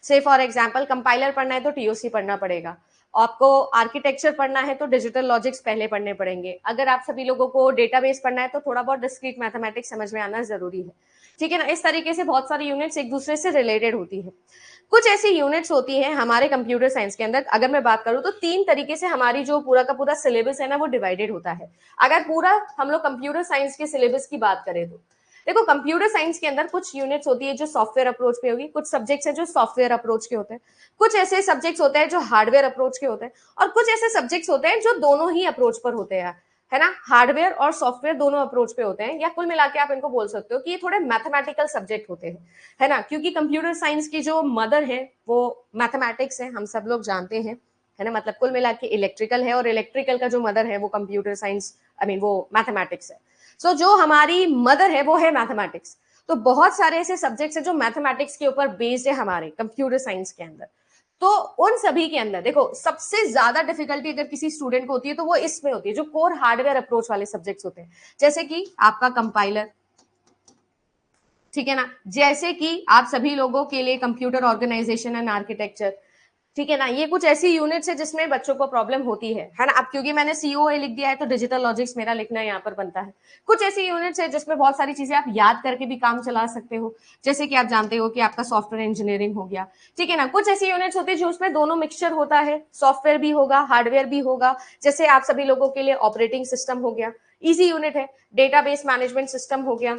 से फॉर एग्जाम्पल कंपाइलर पढ़ना है तो टीओसी पढ़ना पड़ेगा, आपको आर्किटेक्चर पढ़ना है तो डिजिटल लॉजिक्स पहले पढ़ने पड़ेंगे, अगर आप सभी लोगों को डेटाबेस पढ़ना है तो थोड़ा बहुत डिस्क्रीट मैथमेटिक्स समझ में आना जरूरी है, ठीक है ना। इस तरीके से बहुत सारी यूनिट्स एक दूसरे से रिलेटेड होती है। कुछ ऐसी यूनिट्स होती हैं हमारे कंप्यूटर साइंस के अंदर, अगर मैं बात करूं तो 3 तरीके से हमारी जो पूरा का पूरा सिलेबस है ना वो डिवाइडेड होता है। अगर पूरा हम लोग कंप्यूटर साइंस के सिलेबस की बात करें तो देखो कंप्यूटर साइंस के अंदर कुछ यूनिट्स होती है जो सॉफ्टवेयर अप्रोच पे होगी, कुछ सब्जेक्ट्स हैं जो सॉफ्टवेयर अप्रोच के होते हैं, कुछ ऐसे सब्जेक्ट्स होते हैं जो हार्डवेयर अप्रोच के होते हैं, और कुछ ऐसे सब्जेक्ट्स होते हैं जो दोनों ही अप्रोच पर होते हैं, है ना। हार्डवेयर और सॉफ्टवेयर दोनों अप्रोच पे होते हैं, या कुल मिला के आप इनको बोल सकते हो कि ये थोड़े मैथमेटिकल सब्जेक्ट होते हैं, है ना, क्योंकि कंप्यूटर साइंस की जो मदर है वो मैथमेटिक्स है, हम सब लोग जानते हैं, है ना। मतलब कुल मिला के इलेक्ट्रिकल है, और इलेक्ट्रिकल का जो मदर है वो कंप्यूटर साइंस, आई मीन वो मैथमेटिक्स है। सो जो हमारी मदर है वो है मैथमेटिक्स। तो बहुत सारे ऐसे सब्जेक्ट्स हैं जो मैथमेटिक्स के ऊपर बेस्ड है हमारे कंप्यूटर साइंस के अंदर। तो उन सभी के अंदर देखो सबसे ज्यादा डिफिकल्टी अगर किसी स्टूडेंट को होती है तो वो इसमें होती है, जो कोर हार्डवेयर अप्रोच वाले सब्जेक्ट्स होते हैं, जैसे कि आपका कंपाइलर, ठीक है ना, जैसे कि आप सभी लोगों के लिए कंप्यूटर ऑर्गेनाइजेशन एंड आर्किटेक्चर, ठीक है ना, ये कुछ ऐसी यूनिट्स है जिसमें बच्चों को प्रॉब्लम होती है ना। अब क्योंकि मैंने सीओए लिख दिया है तो डिजिटल लॉजिक्स मेरा लिखना यहाँ पर बनता है। कुछ ऐसी यूनिट्स है जिसमें बहुत सारी चीजें आप याद करके भी काम चला सकते हो, जैसे कि आप जानते हो कि आपका सॉफ्टवेयर इंजीनियरिंग हो गया, ठीक है ना। कुछ ऐसी यूनिट्स होती है जो उसमें दोनों मिक्सचर होता है, सॉफ्टवेयर भी होगा, हार्डवेयर भी होगा, जैसे आप सभी लोगों के लिए ऑपरेटिंग सिस्टम हो गया, इजी यूनिट है। डेटाबेस मैनेजमेंट सिस्टम हो गया,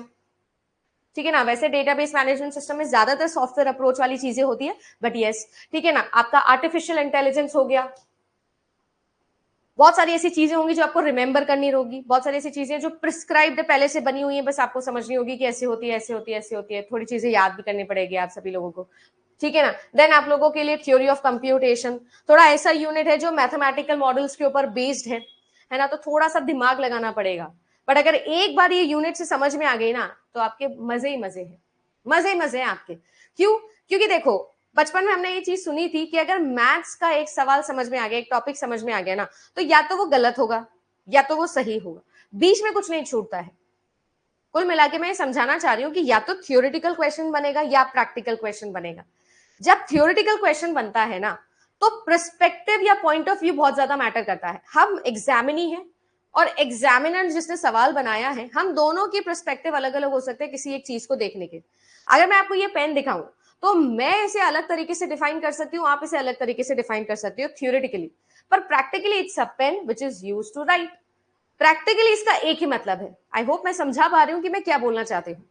ठीक है ना। वैसे डेटाबेस मैनेजमेंट सिस्टम में ज्यादातर सॉफ्टवेयर अप्रोच वाली चीजें होती है, बट यस, ठीक है ना। आपका आर्टिफिशियल इंटेलिजेंस हो गया, बहुत सारी ऐसी चीजें होंगी जो आपको रिमेंबर करनी होगी, बहुत सारी ऐसी चीजें जो प्रिस्क्राइब्ड पहले से बनी हुई है, बस आपको समझनी होगी कि ऐसे होती है, ऐसे होती है, ऐसे होती है। थोड़ी चीजें याद भी करनी पड़ेगी आप सभी लोगों को, ठीक है ना। देन आप लोगों के लिए थ्योरी ऑफ कंप्यूटेशन, थोड़ा ऐसा यूनिट है जो मैथमेटिकल मॉडल्स के ऊपर बेस्ड है ना, तो थोड़ा सा दिमाग लगाना पड़ेगा। बट अगर एक बार ये यूनिट से समझ में आ गई ना, तो आपके मजे ही मजे हैं, मजे ही मजे हैं आपके। क्यों? क्योंकि देखो, बचपन में हमने ये चीज सुनी थी कि अगर मैथ्स का एक सवाल समझ में आ गया, एक टॉपिक समझ में आ गया ना, तो या तो वो गलत होगा या तो वो सही होगा, बीच में कुछ नहीं छूटता है। कुल मिला के मैं समझाना चाह रही हूँ कि या तो थियोरिटिकल क्वेश्चन बनेगा या प्रैक्टिकल क्वेश्चन बनेगा। जब थियोरिटिकल क्वेश्चन बनता है ना, तो पर्सपेक्टिव या पॉइंट ऑफ व्यू बहुत ज्यादा मैटर करता है। हम एग्जामिनी हैं और एग्जामिनर जिसने सवाल बनाया है, हम दोनों की पर्सपेक्टिव अलग अलग हो सकते हैं किसी एक चीज को देखने के। अगर मैं आपको ये पेन दिखाऊं तो मैं इसे अलग तरीके से डिफाइन कर सकती हूँ, आप इसे अलग तरीके से डिफाइन कर सकते हो थियोरिटिकली, पर practically it's a pen which is used to write. Practically इसका एक ही मतलब है। आई होप मैं समझा पा रही हूँ कि मैं क्या बोलना चाहती हूँ।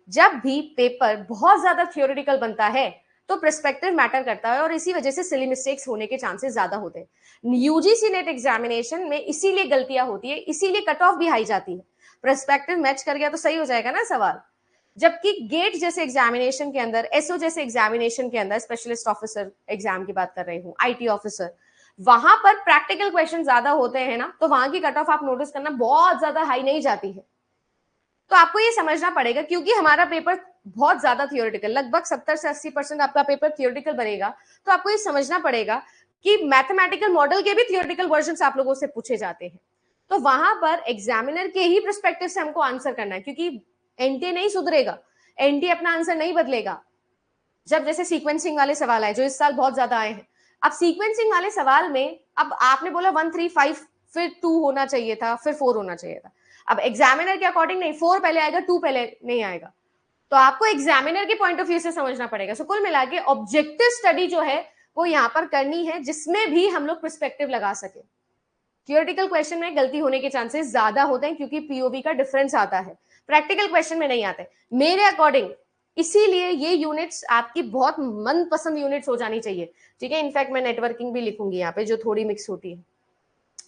जब भी पेपर बहुत ज्यादा थियोरिटिकल बनता है तो पर्सपेक्टिव मैटर करता है और इसी वजह से सिली मिस्टेक्स होने के चांसेस ज्यादा होते हैं। यूजीसी नेट एग्जामिनेशन में इसीलिए गलतियां होती है, इसीलिए कट ऑफ भी हाई जाती है। पर्सपेक्टिव मैच कर गया तो सही हो जाएगा ना सवाल। जबकि गेट जैसे एग्जामिनेशन के अंदर, एसओ जैसे एग्जामिनेशन के अंदर, स्पेशलिस्ट ऑफिसर एग्जाम की बात कर रही हूँ, आईटी ऑफिसर, वहां पर प्रैक्टिकल क्वेश्चन ज्यादा होते हैं ना, तो वहां की कट ऑफ आप नोटिस करना बहुत ज्यादा हाई नहीं जाती है। तो आपको ये समझना पड़ेगा, क्योंकि हमारा पेपर बहुत ज्यादा थियोरिटिकल, लगभग 70 से 80% आपका पेपर थियोरिटिकल बनेगा, तो आपको ये समझना पड़ेगा कि मैथमेटिकल मॉडल के भी थियोरिटिकल वर्जन आप लोगों से पूछे जाते हैं। तो वहां पर एग्जामिनर के ही पर्सपेक्टिव से हमको आंसर करना है, क्योंकि एनटीए नहीं सुधरेगा, एनटीए अपना आंसर नहीं बदलेगा। जब जैसे सीक्वेंसिंग वाले सवाल आए जो इस साल बहुत ज्यादा आए हैं, अब सीक्वेंसिंग वाले सवाल में अब आपने बोला 1 3 5, फिर 2 होना चाहिए था, फिर 4 होना चाहिए था। अब एग्जामिनर के अकॉर्डिंग नहीं, 4 पहले आएगा, 2 पहले नहीं आएगा, तो आपको एग्जामिनर के पॉइंट ऑफ व्यू से समझना पड़ेगा। सो कुल मिला के ऑब्जेक्टिव स्टडी जो है वो यहाँ पर करनी है, जिसमें भी हम लोग पर्सपेक्टिव लगा सके। थियोरेटिकल क्वेश्चन में गलती होने के चांसेस ज्यादा होते हैं क्योंकि पीओवी का डिफरेंस आता है, प्रैक्टिकल क्वेश्चन में नहीं आते मेरे अकॉर्डिंग। इसीलिए ये यूनिट्स आपकी बहुत मनपसंद यूनिट्स हो जानी चाहिए, ठीक है। इनफैक्ट मैं नेटवर्किंग भी लिखूंगी यहाँ पे जो थोड़ी मिक्स होती है,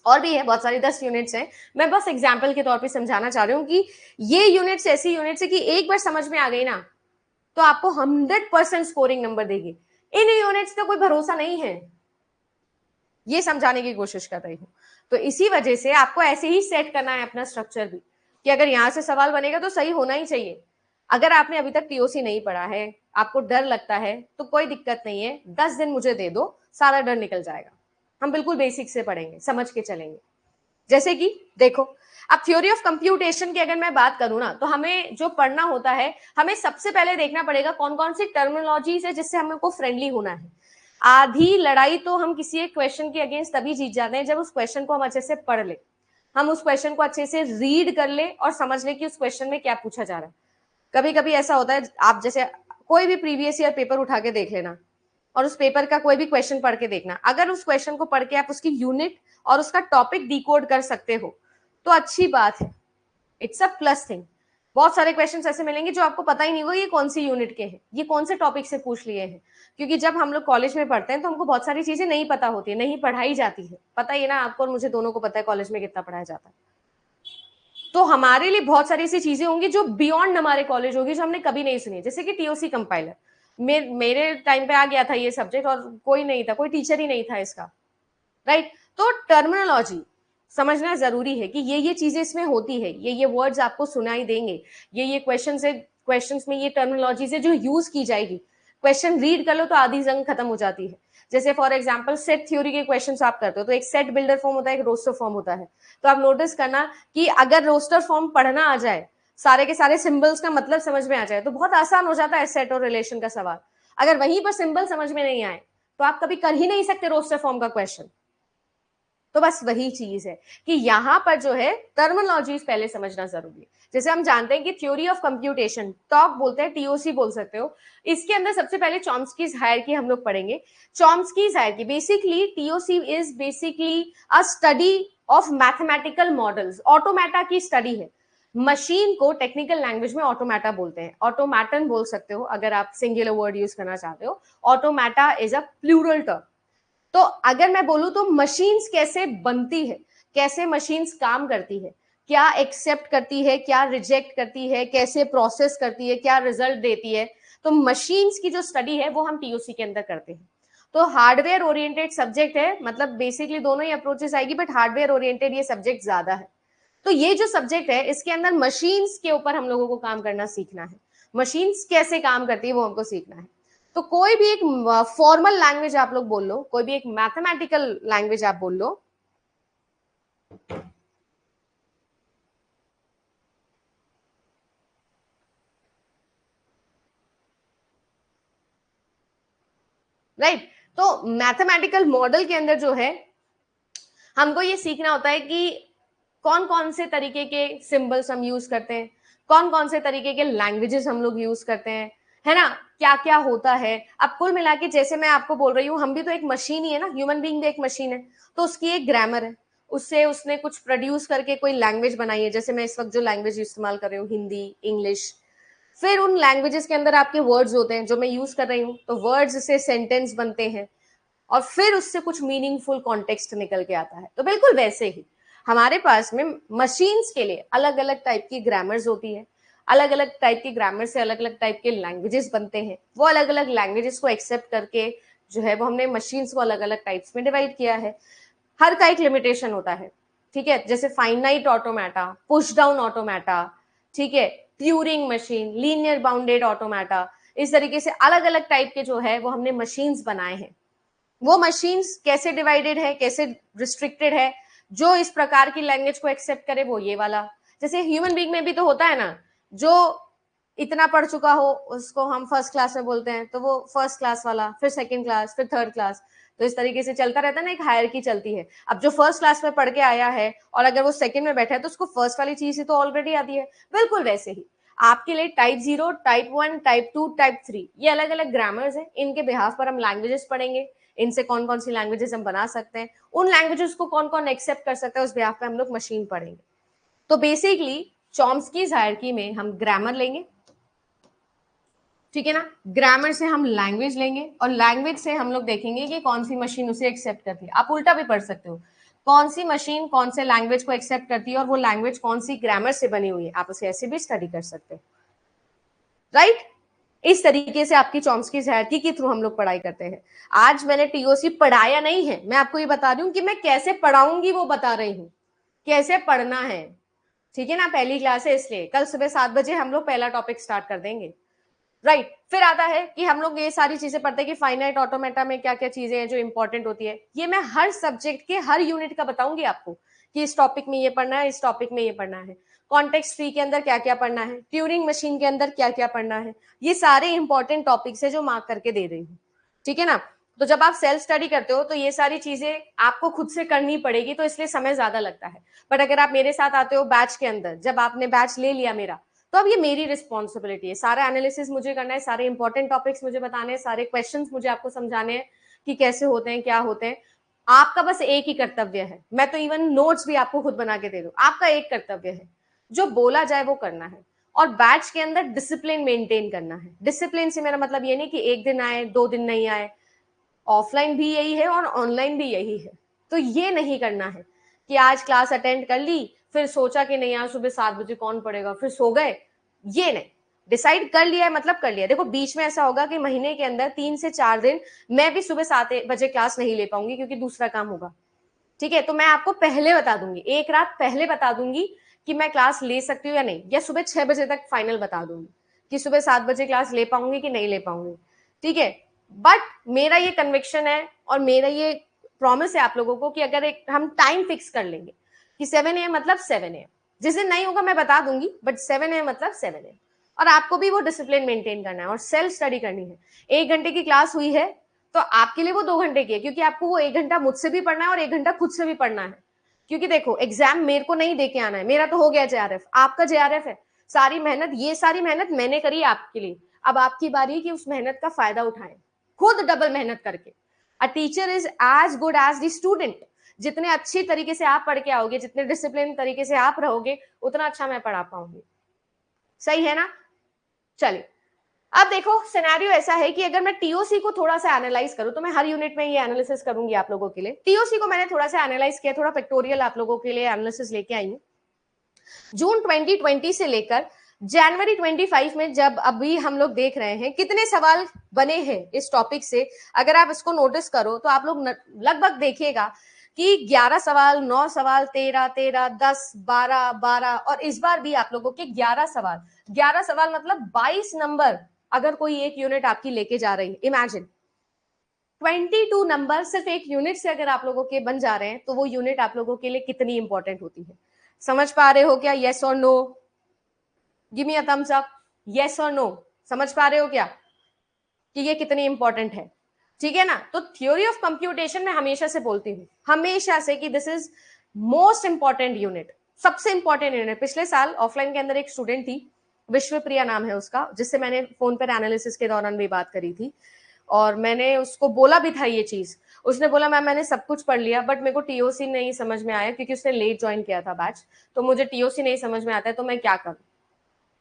और भी है बहुत सारी 10 यूनिट्स हैं। मैं बस एग्जाम्पल के तौर पे समझाना चाह रही हूँ कि ये यूनिट्स ऐसी यूनिट्स है कि एक बार समझ में आ गई ना तो आपको 100% स्कोरिंग नंबर देगी। इन यूनिट्स का कोई भरोसा नहीं है, ये समझाने की कोशिश कर रही हूँ। तो इसी वजह से आपको ऐसे ही सेट करना है अपना स्ट्रक्चर भी, कि अगर यहां से सवाल बनेगा तो सही होना ही चाहिए। अगर आपने अभी तक टीओसी नहीं पढ़ा है, आपको डर लगता है, तो कोई दिक्कत नहीं है, 10 दिन मुझे दे दो, सारा डर निकल जाएगा। हम बिल्कुल बेसिक से पढ़ेंगे, समझ के चलेंगे। जैसे कि देखो, अब थ्योरी ऑफ कंप्यूटेशन की अगर मैं बात करूं ना, तो हमें जो पढ़ना होता है, हमें सबसे पहले देखना पड़ेगा कौन कौन सी टर्मिनोलॉजीज है जिससे हमको फ्रेंडली होना है। आधी लड़ाई तो हम किसी एक क्वेश्चन के अगेंस्ट तभी जीत जाते हैं जब उस क्वेश्चन को हम अच्छे से पढ़ ले, हम उस क्वेश्चन को अच्छे से रीड कर ले और समझ ले कि उस क्वेश्चन में क्या पूछा जा रहा है। कभी कभी ऐसा होता है, आप जैसे कोई भी प्रीवियस ईयर पेपर उठा के देख लेना और उस पेपर का कोई भी क्वेश्चन पढ़ के देखना, अगर उस क्वेश्चन को पढ़ के आप उसकी यूनिट और उसका टॉपिक डिकोड कर सकते हो तो अच्छी बात है, इट्स अ प्लस थिंग। बहुत सारे क्वेश्चंस ऐसे मिलेंगे जो आपको पता ही नहीं होगा ये कौन सी यूनिट के हैं, ये कौन से टॉपिक से पूछ लिए हैं, क्योंकि जब हम लोग कॉलेज में पढ़ते हैं तो हमको बहुत सारी चीजें नहीं पता होती है, नहीं पढ़ाई जाती है। पता ही ना आपको और मुझे दोनों को पता है कॉलेज में कितना पढ़ाया जाता है। तो हमारे लिए बहुत सारी ऐसी चीजें होंगी जो बियॉन्ड हमारे कॉलेज होगी, जो हमने कभी नहीं सुनी, जैसे कि टीओसी कंपाइलर। मेरे टाइम पे आ गया था ये सब्जेक्ट और कोई नहीं था, कोई टीचर ही नहीं था इसका, राइट। तो टर्मिनोलॉजी समझना जरूरी है कि ये चीजें इसमें होती है, ये वर्ड्स आपको सुनाई देंगे, ये क्वेश्चन से, क्वेश्चंस में ये टर्मिनोलॉजी से जो यूज की जाएगी, क्वेश्चन रीड कर लो तो आधी जंग खत्म हो जाती है। जैसे फॉर एग्जांपल सेट थ्योरी के क्वेश्चंस आप करते हो तो एक सेट बिल्डर फॉर्म होता है, एक रोस्टर फॉर्म होता है। तो आप नोटिस करना कि अगर रोस्टर फॉर्म पढ़ना आ जाए, सारे के सारे सिंबल्स का मतलब समझ में आ जाए तो बहुत आसान हो जाता है सेट और रिलेशन का सवाल। अगर वहीं पर सिंबल समझ में नहीं आए तो आप कभी कर ही नहीं सकते रोस्टर फॉर्म का क्वेश्चन। तो बस वही चीज है कि यहां पर जो है टर्मिनोलॉजीज पहले समझना जरूरी है। जैसे हम जानते हैं कि थ्योरी ऑफ कंप्यूटेशन टॉक बोलते हैं, टीओसी बोल सकते हो, इसके अंदर सबसे पहले चॉम्स्कीज हायरार्की हम लोग पढ़ेंगे। Chomsky's hierarchy basically, TOC is basically a study of mathematical models, automata की स्टडी है। मशीन को टेक्निकल लैंग्वेज में ऑटोमेटा बोलते हैं, ऑटोमेटन बोल सकते हो अगर आप सिंगुलर वर्ड यूज करना चाहते हो। Automata is a plural term. तो अगर मैं बोलूं तो मशीन्स कैसे बनती है, कैसे मशीन्स काम करती है, क्या एक्सेप्ट करती है, क्या रिजेक्ट करती है, कैसे प्रोसेस करती है, क्या रिजल्ट देती है, तो मशीन्स की जो स्टडी है वो हम टीओसी के अंदर करते हैं। तो हार्डवेयर ओरिएंटेड सब्जेक्ट है, मतलब बेसिकली दोनों ही अप्रोचेस आएगी, बट हार्डवेयर ओरिएंटेड ये सब्जेक्ट ज्यादा है। तो ये जो सब्जेक्ट है इसके अंदर मशीन्स के ऊपर हम लोगों को काम करना सीखना है, मशीन्स कैसे काम करती है वो हमको सीखना है। तो कोई भी एक फॉर्मल लैंग्वेज आप लोग बोल लो, कोई भी एक मैथमेटिकल लैंग्वेज आप बोल लो, राइट। तो मैथमेटिकल मॉडल के अंदर जो है हमको ये सीखना होता है कि कौन कौन से तरीके के सिंबल्स हम यूज करते हैं, कौन कौन से तरीके के लैंग्वेजेस हम लोग यूज करते हैं, है ना, क्या क्या होता है। अब कुल मिला के जैसे मैं आपको बोल रही हूँ, हम भी तो एक मशीन ही है ना, ह्यूमन बीइंग भी एक मशीन है, तो उसकी एक ग्रामर है, उससे उसने कुछ प्रोड्यूस करके कोई लैंग्वेज बनाई है। जैसे मैं इस वक्त जो लैंग्वेज इस्तेमाल कर रही हूँ, हिंदी, इंग्लिश, फिर उन लैंग्वेजेस के अंदर आपके वर्ड्स होते हैं जो मैं यूज कर रही हूँ, तो वर्ड्स से सेंटेंस बनते हैं और फिर उससे कुछ मीनिंगफुल कॉन्टेक्स्ट निकल के आता है। तो बिल्कुल वैसे ही हमारे पास में मशीन्स के लिए अलग अलग टाइप की ग्रामर्स होती है, अलग अलग टाइप की ग्रामर से अलग अलग टाइप के लैंग्वेजेस बनते हैं, वो अलग अलग लैंग्वेजेस को एक्सेप्ट करके जो है वो हमने मशीन्स को अलग अलग टाइप्स में डिवाइड किया है। हर का एक लिमिटेशन होता है, ठीक है, जैसे finite automata, push down automata, ठीक है, Turing machine, linear bounded automata, इस तरीके से अलग अलग टाइप के जो है वो हमने मशीन्स बनाए हैं। वो मशीन्स कैसे डिवाइडेड है, कैसे रिस्ट्रिक्टेड है, जो इस प्रकार की लैंग्वेज को एक्सेप्ट करे वो ये वाला। जैसे ह्यूमन बीइंग में भी तो होता है ना, जो इतना पढ़ चुका हो उसको हम फर्स्ट क्लास में बोलते हैं, तो वो फर्स्ट क्लास वाला, फिर सेकंड क्लास, फिर थर्ड क्लास, तो इस तरीके से चलता रहता है ना, एक हायरार्की चलती है। अब जो फर्स्ट क्लास में पढ़ के आया है और अगर वो सेकंड में बैठा है तो उसको फर्स्ट वाली चीज ही तो ऑलरेडी आती है। बिल्कुल वैसे ही आपके लिए टाइप 0, टाइप 1, टाइप 2, टाइप 3 ये अलग अलग ग्रामर्स हैं, इनके बिहाफ पर हम लैंग्वेजेस पढ़ेंगे, इनसे कौन कौन सी लैंग्वेजेस हम बना सकते हैं, उन लैंग्वेजेस को कौन कौन एक्सेप्ट कर सकता है, उस बिहाफ पे हम लोग मशीन पढ़ेंगे। तो बेसिकली चॉम्स्की हायरार्की में हम ग्रामर लेंगे, ठीक है ना, ग्रामर से हम लैंग्वेज लेंगे और लैंग्वेज से हम लोग देखेंगे कि कौन सी मशीन उसे एक्सेप्ट करती है। आप उल्टा भी पढ़ सकते हो, कौन सी मशीन कौन से लैंग्वेज को एक्सेप्ट करती है और वो लैंग्वेज कौन सी ग्रामर से बनी हुई है, आप उसे ऐसे भी स्टडी कर सकते हो, राइट। इस तरीके से आपकी चॉम्स्की हायरार्की के थ्रू हम लोग पढ़ाई करते हैं। आज मैंने टीओसी पढ़ाया नहीं है, मैं आपको ये बता रही हूँ कि मैं कैसे पढ़ाऊंगी वो बता रही हूँ, कैसे पढ़ना है, ठीक है ना। पहली क्लास है इसलिए कल सुबह 7 बजे हम लोग पहला टॉपिक स्टार्ट कर देंगे, राइट। फिर आता है कि हम लोग ये सारी चीजें पढ़ते हैं कि फाइनाइट ऑटोमेटा में क्या क्या चीजें हैं जो इंपॉर्टेंट होती है। ये मैं हर सब्जेक्ट के हर यूनिट का बताऊंगी आपको कि इस टॉपिक में ये पढ़ना है, इस टॉपिक में ये पढ़ना है, कॉन्टेक्स्ट फ्री के अंदर क्या क्या पढ़ना है, ट्यूरिंग मशीन के अंदर क्या क्या पढ़ना है, ये सारे इंपॉर्टेंट टॉपिक्स है जो मार्क करके दे रही हूँ, ठीक है ना। तो जब आप सेल्फ स्टडी करते हो तो ये सारी चीजें आपको खुद से करनी पड़ेगी, तो इसलिए समय ज्यादा लगता है। बट अगर आप मेरे साथ आते हो बैच के अंदर, जब आपने बैच ले लिया मेरा, तो अब ये मेरी रिस्पॉन्सिबिलिटी है, सारा एनालिसिस मुझे करना है, सारे इंपॉर्टेंट टॉपिक्स मुझे बताने हैं, सारे क्वेश्चंस मुझे आपको समझाने हैं कि कैसे होते हैं, क्या होते हैं। आपका बस एक ही कर्तव्य है, मैं तो इवन नोट्स भी आपको खुद बना के दे दूं, आपका एक कर्तव्य है, जो बोला जाए वो करना है। और बैच के अंदर डिसिप्लिन मेंटेन करना है। डिसिप्लिन से मेरा मतलब ये नहीं कि एक दिन आए 2 दिन नहीं आए, ऑफलाइन भी यही है और ऑनलाइन भी यही है। तो ये नहीं करना है कि आज क्लास अटेंड कर ली, फिर सोचा कि नहीं आज सुबह 7 बजे कौन पढ़ेगा, फिर सो गए, ये नहीं। डिसाइड कर लिया है मतलब कर लिया। देखो बीच में ऐसा होगा कि महीने के अंदर 3 से 4 दिन मैं भी सुबह 7 बजे क्लास नहीं ले पाऊंगी क्योंकि दूसरा काम होगा, ठीक है। तो मैं आपको पहले बता दूंगी, एक रात पहले बता दूंगी कि मैं क्लास ले सकती हूँ या नहीं, या सुबह 6 बजे तक फाइनल बता दूंगी कि सुबह 7 बजे क्लास ले पाऊंगी कि नहीं ले पाऊंगी, ठीक है। बट मेरा ये कन्विक्शन है और मेरा ये प्रॉमिस है आप लोगों को कि अगर एक हम टाइम फिक्स कर लेंगे कि 7 AM मतलब 7 AM, जिस दिन नहीं होगा मैं बता दूंगी, बट 7 है मतलब 7 है। और आपको भी वो डिसिप्लिन मेंटेन करना है और सेल्फ स्टडी करनी है। 1 घंटे की क्लास हुई है तो आपके लिए वो 2 घंटे की है, क्योंकि आपको वो 1 घंटा मुझसे भी पढ़ना है और 1 घंटा खुद से भी पढ़ना है। क्योंकि देखो एग्जाम मेरे को नहीं दे के आना है, मेरा तो हो गया जेआरएफ, आपका जेआरएफ है। सारी मेहनत, ये सारी मेहनत मैंने करी आपके लिए, अब आपकी बारी है कि उस मेहनत का फायदा उठाएं, खुद डबल मेहनत करके। A teacher is as good as the student. जितने अच्छी तरीके से आप पढ़ के आओगे, जितने डिसिप्लिन तरीके से आप रहोगे, उतना अच्छा मैं पढ़ा पाऊंगी। सही है ना? चलिए अब देखो सिनेरियो ऐसा है कि अगर मैं टीओसी को थोड़ा सा एनालाइज करूं, तो मैं हर यूनिट में ये एनालिसिस करूंगी आप लोगों के लिए। टीओसी को मैंने थोड़ा सा एनालाइज किया, थोड़ा पिक्टोरियल आप लोगों के लिए एनालिसिस लेके आई हूं। जून 2020 से लेकर जनवरी 25 में जब अभी हम लोग देख रहे हैं कितने सवाल बने हैं इस टॉपिक से, अगर आप इसको नोटिस करो तो आप लोग लगभग देखिएगा कि 11 सवाल, 9 सवाल, 13, 13, 10, 12, 12 और इस बार भी आप लोगों के 11 सवाल। 11 सवाल मतलब 22 नंबर अगर कोई एक यूनिट आपकी लेके जा रही है। इमेजिन 22 नंबर सिर्फ एक यूनिट से अगर आप लोगों के बन जा रहे हैं, तो वो यूनिट आप लोगों के लिए कितनी इंपॉर्टेंट होती है। समझ पा रहे हो क्या? येस और no? Give me a thumbs up, yes और नो। समझ पा रहे हो क्या कि ये कितनी इंपॉर्टेंट है? ठीक है ना? तो थ्योरी ऑफ कंप्यूटेशन में हमेशा से बोलती हूँ, हमेशा से, कि this is most important unit, सबसे इंपॉर्टेंट यूनिट। पिछले साल ऑफलाइन के अंदर एक स्टूडेंट थी, विश्वप्रिया नाम है उसका, जिससे मैंने फोन पर एनालिसिस के दौरान भी बात करी थी, और मैंने उसको बोला भी था ये चीज। उसने बोला मैम मैंने सब कुछ पढ़ लिया, बट मेरे को टीओसी नहीं समझ में आया, क्योंकि उसने लेट ज्वाइन किया था बैच, तो मुझे टीओसी नहीं समझ में आता है, तो मैं क्या करूं।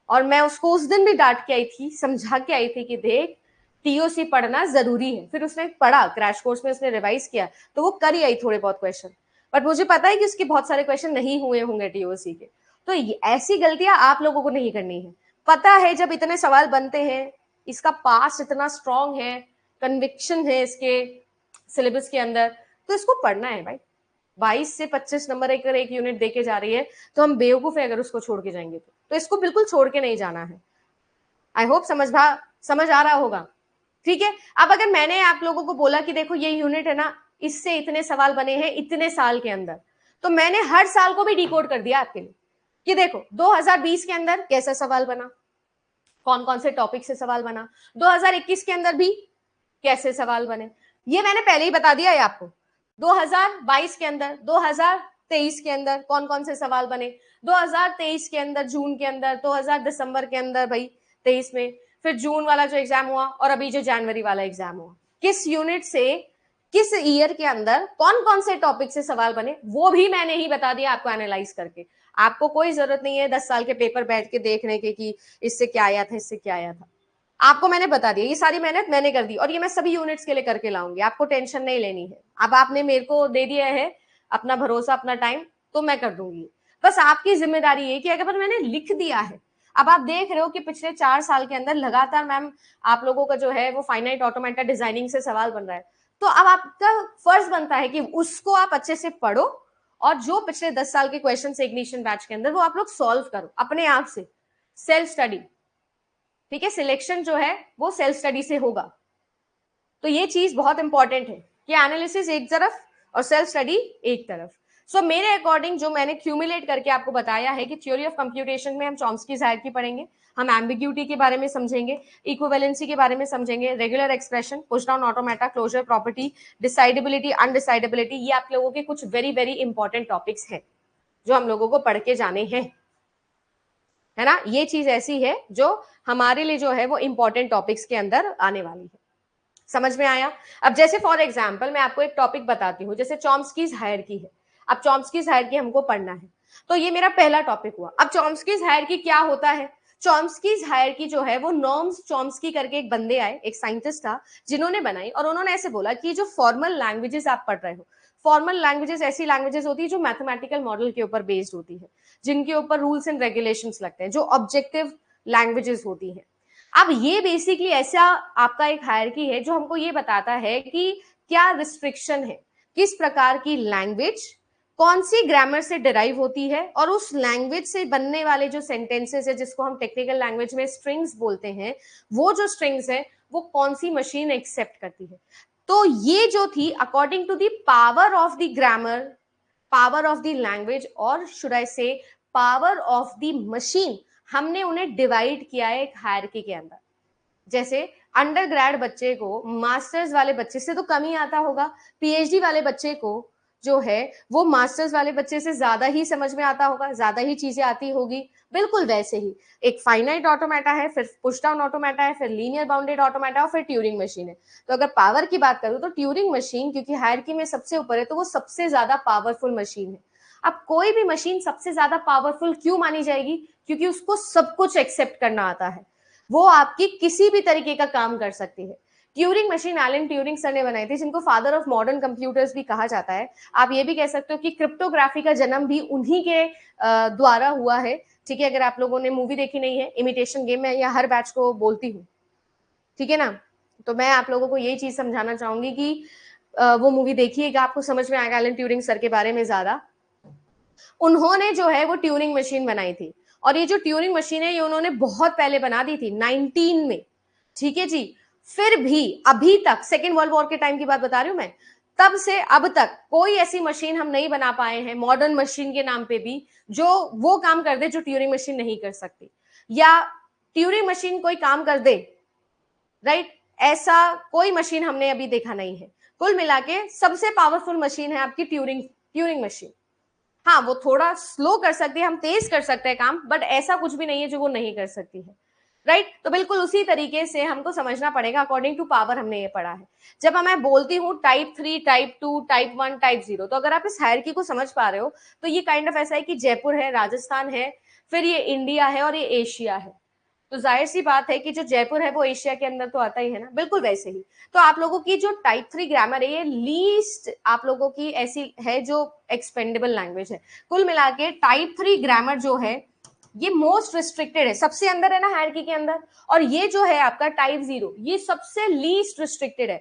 और मैं उसको उस दिन भी डांट के आई थी, समझा के आई थी कि देख टीओसी पढ़ना जरूरी है। फिर उसने पढ़ा, क्रैश कोर्स में उसने रिवाइज किया, तो वो कर ही आई थोड़े बहुत क्वेश्चन, बट मुझे पता है कि उसके बहुत सारे क्वेश्चन नहीं हुए होंगे टीओसी के। तो ऐसी गलतियां आप लोगों को नहीं करनी है। पता है जब इतने सवाल बनते हैं, इसका पास इतना स्ट्रांग है, कन्विक्शन है इसके सिलेबस के अंदर, तो इसको पढ़ना है भाई। 22 से 25 नंबर अगर एक यूनिट देके जा रही है, तो हम बेवकूफ है अगर उसको छोड़ के जाएंगे। तो इसको बिल्कुल छोड़ के नहीं जाना है। आई होप समझ आ रहा होगा। ठीक है, अब अगर मैंने आप लोगों को बोला कि देखो ये यूनिट है ना, इससे इतने सवाल बने हैं इतने साल के अंदर, तो मैंने हर साल को भी डिकोड कर दिया आपके लिए कि देखो 2020 के अंदर कैसा सवाल बना, कौन कौन से टॉपिक से सवाल बना, 2021 के अंदर भी कैसे सवाल बने, ये मैंने पहले ही बता दिया है आपको। 2022 के अंदर, 2023 के अंदर कौन कौन से सवाल बने, 2023 के अंदर जून के अंदर, 2000 दिसंबर के अंदर भाई 23 में, फिर जून वाला जो एग्जाम हुआ और अभी जो जनवरी वाला एग्जाम हुआ, किस यूनिट से किस ईयर के अंदर कौन कौन से टॉपिक से सवाल बने, वो भी मैंने ही बता दिया आपको एनालाइज करके। आपको कोई जरूरत नहीं है 10 साल के पेपर बैठ के देखने के कि इससे क्या आया था, इससे क्या आया था। आपको मैंने बता दिया, ये सारी मेहनत मैंने कर दी, और ये मैं सभी यूनिट्स के लिए करके लाऊंगी, आपको टेंशन नहीं लेनी है। अब आपने मेरे को दे दिया है अपना भरोसा, अपना टाइम, तो मैं कर दूंगी। बस आपकी जिम्मेदारी है कि अगर मैंने लिख दिया है, अब आप देख रहे हो कि पिछले 4 साल के अंदर लगातार मैम आप लोगों का जो है वो फाइनाइट ऑटोमेटा डिजाइनिंग से सवाल बन रहा है, तो अब आपका फर्ज बनता है कि उसको आप अच्छे से पढ़ो, और जो पिछले 10 साल के क्वेश्चन इग्निशन बैच के अंदर वो आप लोग सॉल्व करो अपने आप से, सेल्फ स्टडी। ठीक है, सिलेक्शन जो है वो सेल्फ स्टडी से होगा। तो ये चीज बहुत इंपॉर्टेंट है कि एनालिसिस एक तरफ और सेल्फ स्टडी एक तरफ। सो मेरे अकॉर्डिंग जो मैंने क्यूमुलेट करके आपको बताया है कि थ्योरी ऑफ कंप्यूटेशन में हम चॉम्स्कीज हायरार्की पढ़ेंगे, हम एम्बिग्यूटी के बारे में समझेंगे, इक्विवेलेंसी के बारे में समझेंगे, regular expression, push down automata, closure property, decidability, undecidability, ये आप लोगों के कुछ वेरी वेरी इंपॉर्टेंट टॉपिक्स हैं जो हम लोगों को पढ़ के जाने हैं, है ना। ये चीज ऐसी है जो हमारे लिए जो है वो इंपॉर्टेंट टॉपिक्स के अंदर आने वाली है। समझ में आया? अब जैसे फॉर एग्जांपल मैं आपको एक टॉपिक बताती हूँ, जैसे चॉम्स्कीज हायरार्की है। अब चॉम्स्कीज हायरार्की हमको पढ़ना है, तो ये मेरा पहला टॉपिक हुआ। अब चॉम्स्कीज हायरार्की क्या होता है? चॉम्स्कीज हायरार्की जो है वो नॉर्म्स चॉम्स्की करके एक बंदे आए, एक साइंटिस्ट था जिन्होंने बनाई, और उन्होंने ऐसे बोला कि जो फॉर्मल लैंग्वेजेस आप पढ़ रहे हो, फॉर्मल लैंग्वेजेस ऐसी लैंग्वेजेस होती है जो मैथमेटिकल मॉडल के ऊपर बेस्ड होती है, जिनके ऊपर रूल्स एंड रेगुलेशंस लगते हैं, जो ऑब्जेक्टिव लैंग्वेजेस होती है। अब ये बेसिकली ऐसा आपका एक हायरार्की है जो हमको ये बताता है कि क्या रिस्ट्रिक्शन है, किस प्रकार की लैंग्वेज कौन सी ग्रामर से डिराइव होती है, और उस लैंग्वेज से बनने वाले जो सेंटेंसेस है जिसको हम टेक्निकल लैंग्वेज में स्ट्रिंग्स बोलते हैं, वो जो स्ट्रिंग्स है वो कौन सी मशीन एक्सेप्ट करती है। तो ये जो थी according to the power of the grammar, power of the language, और should I say power of the machine हमने उन्हें डिवाइड किया है एक हायरार्की के अंदर। जैसे अंडर ग्रेड बच्चे को मास्टर्स वाले बच्चे से तो कम ही आता होगा, पीएचडी वाले बच्चे को जो है वो मास्टर्स वाले बच्चे से ज्यादा ही समझ में आता होगा, ज्यादा ही चीजें आती होगी। बिल्कुल वैसे ही एक फाइनाइट ऑटोमेटा है, फिर पुश डाउन ऑटोमेटा है, फिर लीनियर बाउंडेड ऑटोमेटा और फिर ट्यूरिंग मशीन है। तो अगर पावर की बात करूं तो ट्यूरिंग मशीन क्योंकि हायरार्की में सबसे ऊपर है तो वो सबसे ज्यादा पावरफुल मशीन है। अब कोई भी मशीन सबसे ज्यादा पावरफुल क्यों मानी जाएगी? क्योंकि उसको सब कुछ एक्सेप्ट करना आता है, वो आपकी किसी भी तरीके का काम कर सकती है। Turing machine Alan Turing sir ने बनाई थी, जिनको फादर ऑफ मॉडर्न कंप्यूटर्स भी कहा जाता है। आप ये भी कह सकते हो कि क्रिप्टोग्राफी का जन्म भी उन्हीं के द्वारा हुआ है। ठीक है, अगर आप लोगों ने मूवी देखी नहीं है इमिटेशन गेम, में या हर बैच को बोलती हूँ, ठीक है ना, तो मैं आप लोगों को यही चीज समझाना चाहूंगी कि वो मूवी देखिएगा, आपको समझ में आएगा एलन ट्यूरिंग सर के बारे में ज्यादा। उन्होंने जो है वो ट्यूरिंग मशीन बनाई थी, और ये जो ट्यूरिंग मशीन है ये उन्होंने बहुत पहले बना दी थी 19 में। ठीक है जी, फिर भी अभी तक, सेकेंड वर्ल्ड वॉर के टाइम की बात बता रही हूं मैं, तब से अब तक कोई ऐसी मशीन हम नहीं बना पाए हैं मॉडर्न मशीन के नाम पे भी जो वो काम कर दे जो ट्यूरिंग मशीन नहीं कर सकती, या ट्यूरिंग मशीन कोई काम कर दे, राइट, ऐसा कोई मशीन हमने अभी देखा नहीं है। कुल मिला के सबसे पावरफुल मशीन है आपकी ट्यूरिंग मशीन। हाँ, वो थोड़ा स्लो कर सकती है, हम तेज कर सकते हैं काम, बट ऐसा कुछ भी नहीं है जो वो नहीं कर सकती है, राइट। तो बिल्कुल उसी तरीके से हमको समझना पड़ेगा, अकॉर्डिंग टू पावर हमने ये पढ़ा है। जब मैं बोलती हूँ टाइप 3, टाइप 2, टाइप 1, टाइप 0, तो अगर आप इस हायरार्की को समझ पा रहे हो तो ये काइंड ऑफ ऐसा है कि जयपुर है, राजस्थान है, फिर ये इंडिया है और ये एशिया है। तो जाहिर सी बात है कि जो जयपुर है वो एशिया के अंदर तो आता ही है ना, बिल्कुल वैसे ही। तो आप लोगों की जो टाइप 3 ग्रामर है ये लीस्ट आप लोगों की ऐसी है जो एक्सपेंडेबल लैंग्वेज है। कुल मिला के टाइप 3 ग्रामर जो है ये मोस्ट रिस्ट्रिक्टेड है, सबसे अंदर है ना हायरार्की के अंदर, और ये जो है आपका टाइप 0 ये सबसे लीस्ट रिस्ट्रिक्टेड है।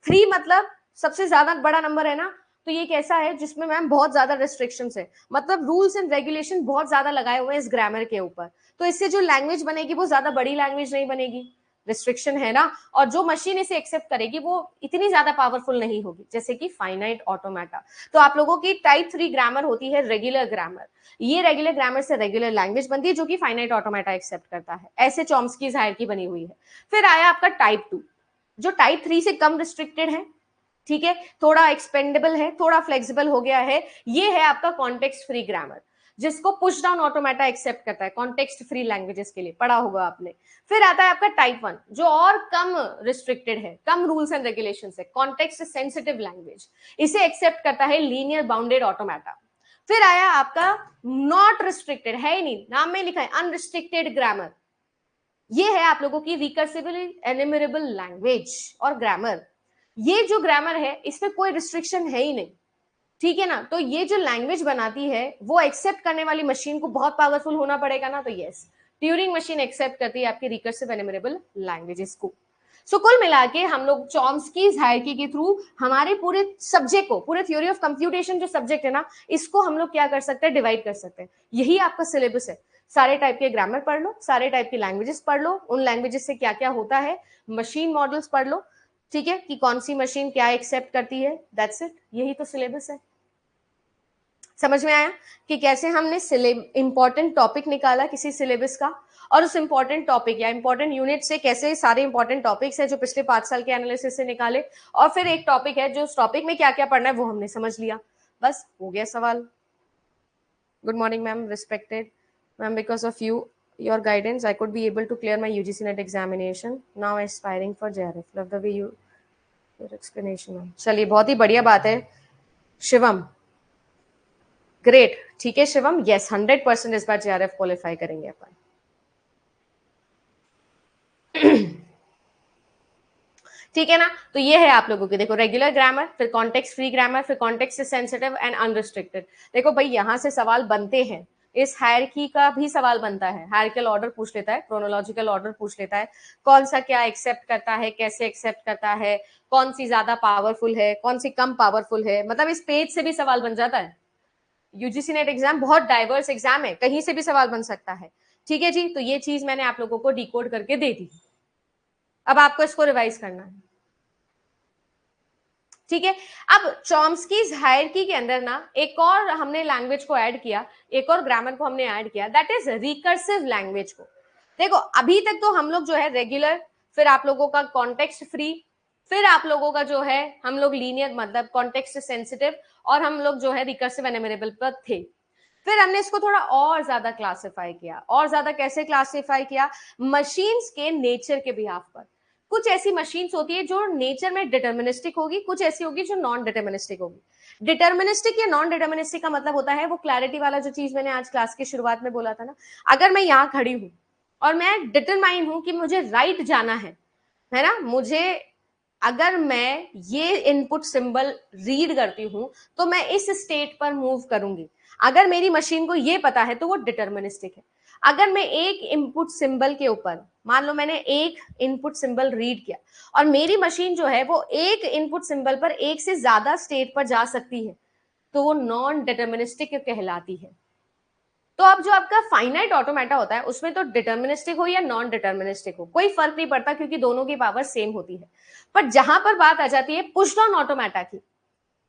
3 मतलब सबसे ज्यादा बड़ा नंबर है ना, तो ये कैसा है जिसमें मैम बहुत ज्यादा रिस्ट्रिक्शंस है, मतलब रूल्स एंड रेगुलेशन बहुत ज्यादा लगाए हुए हैं इस ग्रामर के ऊपर। तो इससे जो लैंग्वेज बनेगी वो ज्यादा बड़ी लैंग्वेज नहीं बनेगी, रिस्ट्रिक्शन है ना, और जो मशीन इसे एक्सेप्ट करेगी वो इतनी ज्यादा पावरफुल नहीं होगी जैसे कि फाइनाइट ऑटोमेटा। तो आप लोगों की टाइप 3 ग्रामर होती है रेगुलर ग्रामर, ये रेगुलर ग्रामर से रेगुलर लैंग्वेज बनती है जो कि फाइनाइट ऑटोमेटा एक्सेप्ट करता है। ऐसे चॉम्स्की हायरार्की बनी हुई है। फिर आया आपका टाइप 2 जो टाइप 3 से कम रिस्ट्रिक्टेड है, ठीक है, थोड़ा एक्सपेंडेबल है, थोड़ा फ्लेक्सिबल हो गया है। ये है आपका कॉन्टेक्स्ट फ्री ग्रामर, जिसको पुश डाउन ऑटोमेटा एक्सेप्ट करता है, कॉन्टेक्स्ट फ्री लैंग्वेजेस के लिए पढ़ा होगा आपने। फिर आता है आपका टाइप 1 जो और कम रिस्ट्रिक्टेड है, कम रूल्स एंड रेगुलेशंस है, कॉन्टेक्स्ट सेंसिटिव लैंग्वेज, इसे एक्सेप्ट करता है लीनियर बाउंडेड ऑटोमेटा। फिर आया आपका नॉट रिस्ट्रिक्टेड, है ही नहीं, नाम में लिखा है अनरिस्ट्रिक्टेड ग्रामर, ये है आप लोगों की रिकर्सिबल एनिमरेबल लैंग्वेज और ग्रामर। ये जो ग्रामर है इसमें कोई रिस्ट्रिक्शन है ही नहीं, ठीक है ना। तो ये जो लैंग्वेज बनाती है वो एक्सेप्ट करने वाली मशीन को बहुत पावरफुल होना पड़ेगा ना, तो यस, ट्यूरिंग मशीन एक्सेप्ट करती है आपकी रिकर्सिव एनिमरेबल लैंग्वेजेस को। सो कुल मिला के हम लोग चॉम्स्कीज हायरार्की के थ्रू हमारे पूरे सब्जेक्ट को, पूरे थ्योरी ऑफ कंप्यूटेशन जो सब्जेक्ट है ना, इसको हम लोग क्या कर सकते हैं, डिवाइड कर सकते हैं। यही आपका सिलेबस है, सारे टाइप के ग्रामर पढ़ लो, सारे टाइप की लैंग्वेजेस पढ़ लो, उन लैंग्वेजेस से क्या क्या होता है, मशीन मॉडल्स पढ़ लो, ठीक है, कि कौन सी मशीन क्या एक्सेप्ट करती है, दैट्स इट, यही तो सिलेबस है। समझ में आया कि कैसे हमने इंपॉर्टेंट टॉपिक निकाला किसी सिलेबस का, और उस इंपॉर्टेंट टॉपिक या इंपॉर्टेंट यूनिट से कैसे सारे इंपॉर्टेंट टॉपिक्स है जो पिछले 5 साल के एनालिसिस से निकाले, और फिर एक टॉपिक है जो उस टॉपिक में क्या क्या पढ़ना है वो हमने समझ लिया, बस हो गया सवाल। Good morning ma'am, respected ma'am, because of you your guidance I could be able to clear my UGC NET examination, now aspiring for JRF, love the way your explanation। चलिए बहुत ही बढ़िया बात है शिवम, ग्रेट, ठीक है शिवम, यस 100% इस बार JRF qualify करेंगे अपन। ठीक है ना, तो ये है आप लोगों की, देखो रेगुलर ग्रामर, फिर कॉन्टेक्स्ट फ्री ग्रामर, फिर कॉन्टेक्स्ट सेंसिटिव एंड अनरिस्ट्रिक्टेड। देखो भाई यहां से सवाल बनते हैं, इस हायरार्की का भी सवाल बनता है, हायरार्किकल ऑर्डर पूछ लेता है, क्रोनोलॉजिकल ऑर्डर पूछ लेता है, कौन सा क्या एक्सेप्ट करता है, कैसे एक्सेप्ट करता है, कौन सी ज्यादा पावरफुल है, कौन सी कम पावरफुल है, मतलब इस पेज से भी सवाल बन जाता है। यूजीसी नेट एग्जाम बहुत डाइवर्स एग्जाम है, कहीं से भी सवाल बन सकता है, ठीक है जी। तो ये चीज मैंने आप लोगों को डिकोड करके दे दी, अब आपको इसको रिवाइज करना है। ठीक है। अब चॉम्स्कीज हायरार्की के अंदर ना एक और हमने लैंग्वेज को ऐड किया, एक और ग्रामर को हमने ऐड किया, दैट इज रिकर्सिव लैंग्वेज को। देखो अभी तक तो हम लोग जो है रेगुलर, फिर आप लोगों का कॉन्टेक्स्ट फ्री, फिर आप लोगों का जो है हम लोग लीनियर मतलब कॉन्टेक्स्ट सेंसिटिव, और हम लोग जो है रिकर्सिव एनिमरेबल पर थे। फिर हमने इसको थोड़ा और ज्यादा क्लासिफाई किया, और ज्यादा कैसे क्लासिफाई किया, मशीन्स के नेचर के बिहाफ पर। कुछ ऐसी मशीन्स होती है जो नेचर में डिटर्मिनिस्टिक होगी, कुछ ऐसी होगी जो नॉन डिटर्मिनिस्टिक होगी। डिटर्मिनिस्टिक या नॉन डिटर्मिनिस्टिक का मतलब होता है वो क्लैरिटी वाला जो चीज मैंने आज क्लास की शुरुआत में बोला था ना, अगर मैं यहाँ खड़ी हूं और मैं डिटरमाइन हूं कि मुझे राइट जाना है ना, मुझे अगर मैं ये इनपुट सिंबल रीड करती हूं तो मैं इस स्टेट पर मूव करूंगी, अगर मेरी मशीन को ये पता है तो वो डिटर्मिनिस्टिक है। अगर मैं एक इनपुट सिंबल के ऊपर, मान लो मैंने एक इनपुट सिंबल रीड किया और मेरी मशीन जो है वो एक इनपुट सिंबल पर एक से ज्यादा स्टेट पर जा सकती है, तो वो नॉन डिटर्मिनिस्टिक कहलाती है। तो अब जो आपका फाइनाइट ऑटोमेटा होता है उसमें तो डिटर्मिनिस्टिक हो या नॉन डिटर्मिनिस्टिक हो कोई फर्क नहीं पड़ता, क्योंकि दोनों की पावर सेम होती है। पर जहां पर बात आ जाती है पुश डाउन ऑटोमेटा की,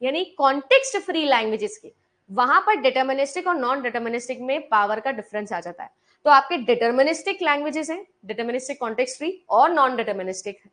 यानी कॉन्टेक्स्ट फ्री लैंग्वेजेस की, वहां पर डिटर्मिनिस्टिक और नॉन डिटर्मिनिस्टिक में पावर का डिफरेंस आ जाता है। तो आपके डिटर्मिनिस्टिक लैंग्वेजेस हैं, डिटर्मिनिस्टिक कॉन्टेक्स्ट फ्री, और नॉन डिटर्मिनिस्टिक है।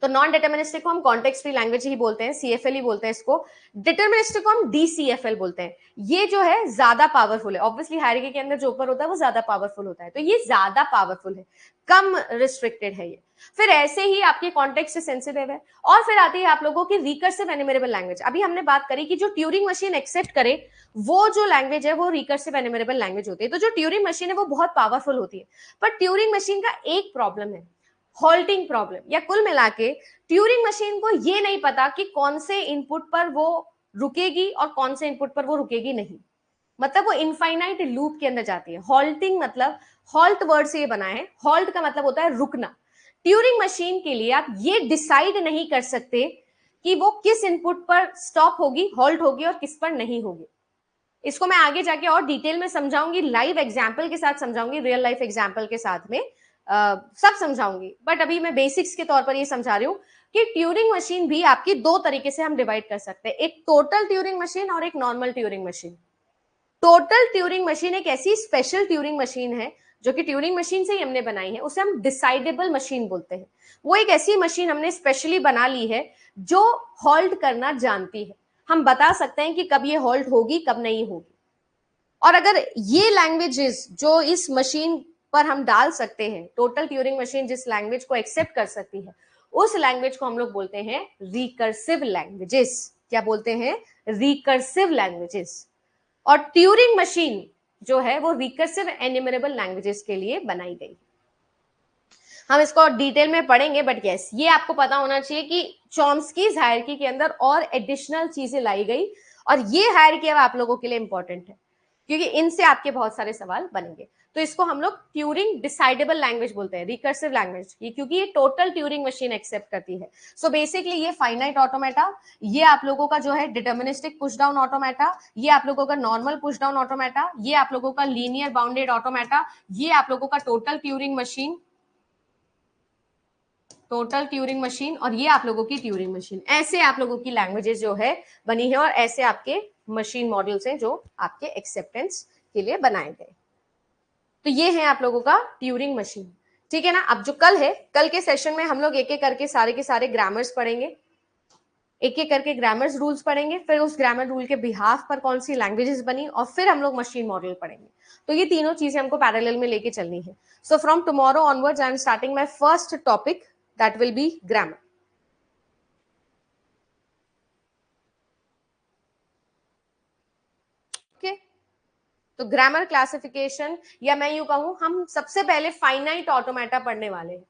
तो नॉन डिटर्मिनिस्टिक को हम कॉन्टेक्स्ट फ्री लैंग्वेज ही बोलते हैं, सीएफएल ही बोलते हैं इसको। डिटर्मिनिस्टिक को हम डीसीएफएल बोलते हैं। ये जो है ज्यादा पावरफुल है, ऑब्वियसली हायरार्की के अंदर जो ऊपर होता है वो ज्यादा पावरफुल होता है, तो ये ज्यादा पावरफुल है, कम रिस्ट्रिक्टेड है ये। फिर ऐसे ही आपके कॉन्टेक्स्ट से सेंसिटिव है। और फिर आती है आप लोगों की रिकर्सिव एनिमरेबल लैंग्वेज। अभी हमने बात करी कि जो ट्यूरिंग मशीन एक्सेप्ट करे वो जो लैंग्वेज है वो रिकर्सिव एनिमरेबल लैंग्वेज होती है। तो जो ट्यूरिंग मशीन है वो बहुत पावरफुल होती है, पर ट्यूरिंग मशीन का एक प्रॉब्लम है, हॉल्टिंग प्रॉब्लम, या कुल मिला के ट्यूरिंग मशीन को ये नहीं पता कि कौन से इनपुट पर वो रुकेगी और कौन से इनपुट पर वो रुकेगी नहीं, मतलब वो इनफाइनाइट लूप के अंदर जाती है। हॉल्टिंग मतलब हॉल्ट वर्ड से ये बना है, हॉल्ट का मतलब होता है रुकना। ट्यूरिंग मशीन के लिए आप ये डिसाइड नहीं कर सकते कि वो किस इनपुट पर स्टॉप होगी, हॉल्ट होगी, और किस पर नहीं होगी। इसको मैं आगे जाके और डिटेल में समझाऊंगी, लाइव एग्जाम्पल के साथ समझाऊंगी, रियल लाइफ एग्जाम्पल के साथ में सब समझाऊंगी। बट अभी मैं बेसिक्स के तौर पर ये समझा रही हूँ कि ट्यूरिंग मशीन भी आपकी दो तरीके से हम डिवाइड कर सकते हैं, एक टोटल ट्यूरिंग मशीन और एक normal Turing machine. Total Turing machine एक ऐसी स्पेशल ट्यूरिंग मशीन है जो कि ट्यूरिंग मशीन से ही हमने बनाई है, उसे हम डिसाइडेबल मशीन बोलते हैं। वो एक ऐसी मशीन हमने स्पेशली बना ली है जो हॉल्ट करना जानती है। हम बता सकते हैं कि कब ये हॉल्ट होगी, कब नहीं होगी। और अगर ये लैंग्वेजेस जो इस मशीन पर हम डाल सकते हैं, टोटल ट्यूरिंग मशीन जिस लैंग्वेज को एक्सेप्ट कर सकती है, उस लैंग्वेज को हम लोग बोलते हैं रिकर्सिव लैंग्वेजेस। क्या बोलते हैं? Recursive languages. और ट्यूरिंग मशीन जो है वो रिकर्सिव एनिमरेबल लैंग्वेजेस के लिए बनाई गई। हम इसको डिटेल में पढ़ेंगे, बट यस ये आपको पता होना चाहिए कि चॉम्स्कीज हायरार्की के अंदर और एडिशनल चीजें लाई गई, और ये हायरार्की अब आप लोगों के लिए इंपॉर्टेंट है क्योंकि इनसे आपके बहुत सारे सवाल बनेंगे। तो इसको हम लोग ट्यूरिंग डिसाइडेबल लैंग्वेज बोलते हैं, रिकर्सिव लैंग्वेज, क्योंकि ये टोटल ट्यूरिंग मशीन एक्सेप्ट करती है। सो बेसिकली ये फाइनाइट ऑटोमेटा, ये आप लोगों का जो है डिटर्मिनिस्टिक पुश डाउन ऑटोमेटा, ये आप लोगों का नॉर्मल पुश डाउन ऑटोमेटा, ये आप लोगों का लीनियर बाउंडेड ऑटोमेटा, ये आप लोगों का total Turing machine, total Turing machine, और ये आप लोगों की ट्यूरिंग मशीन। ऐसे आप लोगों की लैंग्वेजेस जो है बनी है, और ऐसे आपके मशीन मॉड्यूल्स हैं जो आपके एक्सेप्टेंस के लिए बनाए गए। तो ये है आप लोगों का ट्यूरिंग मशीन, ठीक है ना। अब जो कल है, कल के सेशन में हम लोग एक एक करके सारे के सारे ग्रामर्स पढ़ेंगे, एक एक करके ग्रामर्स रूल्स पढ़ेंगे, फिर उस ग्रामर रूल के बिहाफ पर कौन सी लैंग्वेजेस बनी, और फिर हम लोग मशीन मॉडल पढ़ेंगे। तो ये तीनों चीजें हमको पैरेलल में लेके चलनी है। So from tomorrow onwards I am starting my first topic, that will be grammar. Okay, तो ग्रामर क्लासिफिकेशन, या मैं यूं कहूं हम सबसे पहले फाइनाइट ऑटोमेटा पढ़ने वाले हैं।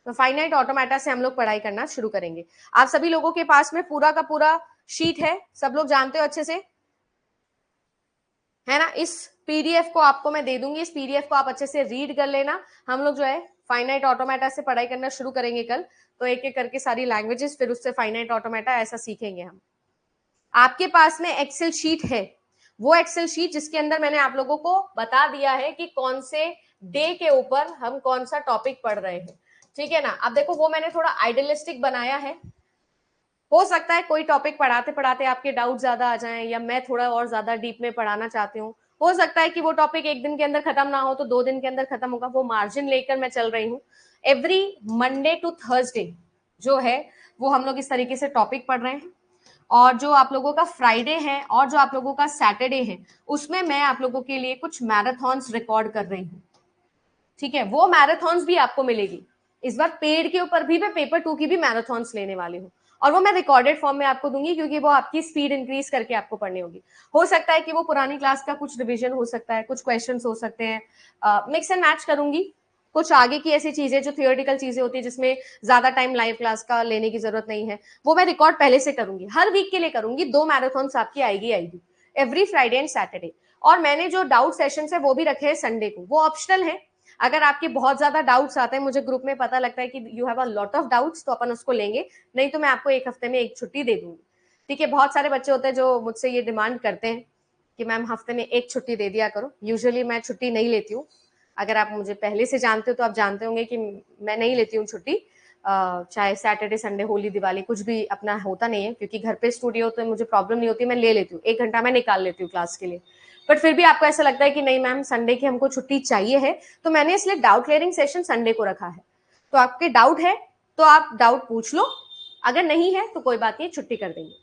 तो फाइनाइट ऑटोमेटा से हम लोग पढ़ाई करना शुरू करेंगे। आप सभी लोगों के पास में पूरा का पूरा शीट है, सब लोग जानते हो अच्छे से, है ना। इस पीडीएफ को आपको मैं दे दूंगी, इस पीडीएफ को आप अच्छे से रीड कर लेना। हम लोग जो है फाइनाइट ऑटोमेटा से पढ़ाई करना शुरू करेंगे कल। तो एक एक करके सारी लैंग्वेजेस, फिर उससे फाइनाइट ऑटोमेटा, ऐसा सीखेंगे हम। आपके पास में एक्सेल शीट है, वो एक्सेल शीट जिसके अंदर मैंने आप लोगों को बता दिया है कि कौन से डे के ऊपर हम कौन सा टॉपिक पढ़ रहे हैं, ठीक है ना। अब देखो वो मैंने थोड़ा आइडियलिस्टिक बनाया है, हो सकता है कोई टॉपिक पढ़ाते पढ़ाते आपके डाउट ज्यादा आ जाएं, या मैं थोड़ा और ज्यादा डीप में पढ़ाना चाहती हूँ, हो सकता है कि वो टॉपिक एक दिन के अंदर खत्म ना हो तो 2 दिन के अंदर खत्म होगा, वो मार्जिन लेकर मैं चल रही हूँ। एवरी मंडे टू थर्सडे जो है वो हम लोग इस तरीके से टॉपिक पढ़ रहे हैं, और जो आप लोगों का फ्राइडे है और जो आप लोगों का सैटरडे है उसमें मैं आप लोगों के लिए कुछ मैराथन्स रिकॉर्ड कर रही हूँ। ठीक है, वो मैराथन्स भी आपको मिलेगी इस बार, पेड के ऊपर भी मैं पेपर 2 की भी मैराथन्स लेने वाली हूँ, और वो मैं रिकॉर्डेड फॉर्म में आपको दूंगी, क्योंकि वो आपकी स्पीड इंक्रीज करके आपको पढ़नी होगी। हो सकता है कि वो पुरानी क्लास का कुछ रिविजन हो सकता है, कुछ क्वेश्चंस हो सकते हैं, मिक्स एंड मैच करूंगी। कुछ आगे की ऐसी चीजें जो थियोरेटिकल चीजें होती है जिसमें ज्यादा टाइम लाइव क्लास का लेने की जरूरत नहीं है, वो मैं रिकॉर्ड पहले से करूंगी, हर वीक के लिए करूंगी। 2 मैराथन्स आपकी आएगी एवरी फ्राइडे एंड सैटरडे। और मैंने जो डाउट सेशन है वो भी रखे हैं संडे को, वो ऑप्शनल है। अगर आपके बहुत ज्यादा डाउट्स आते हैं, मुझे ग्रुप में पता लगता है कि you have a lot of doubts, तो अपन उसको लेंगे, नहीं तो मैं आपको एक हफ्ते में एक छुट्टी दे दूंगी। ठीक है, बहुत सारे बच्चे होते हैं जो मुझसे ये डिमांड करते हैं कि मैम हफ्ते में एक छुट्टी दे दिया करो। यूजुअली मैं छुट्टी नहीं लेती हूँ, अगर आप मुझे पहले से जानते हो तो आप जानते होंगे कि मैं नहीं लेती हूँ छुट्टी, चाहे सैटरडे संडे होली दिवाली कुछ भी अपना होता नहीं है, क्योंकि घर पे स्टूडियो तो मुझे प्रॉब्लम नहीं होती, मैं ले लेती हूँ, 1 घंटा मैं निकाल लेती हूँ क्लास के लिए। बट फिर भी आपको ऐसा लगता है कि नहीं मैम संडे की हमको छुट्टी चाहिए है, तो मैंने इसलिए डाउट क्लियरिंग सेशन संडे को रखा है। तो आपके डाउट है तो आप डाउट पूछ लो, अगर नहीं है तो कोई बात नहीं, छुट्टी कर देंगे।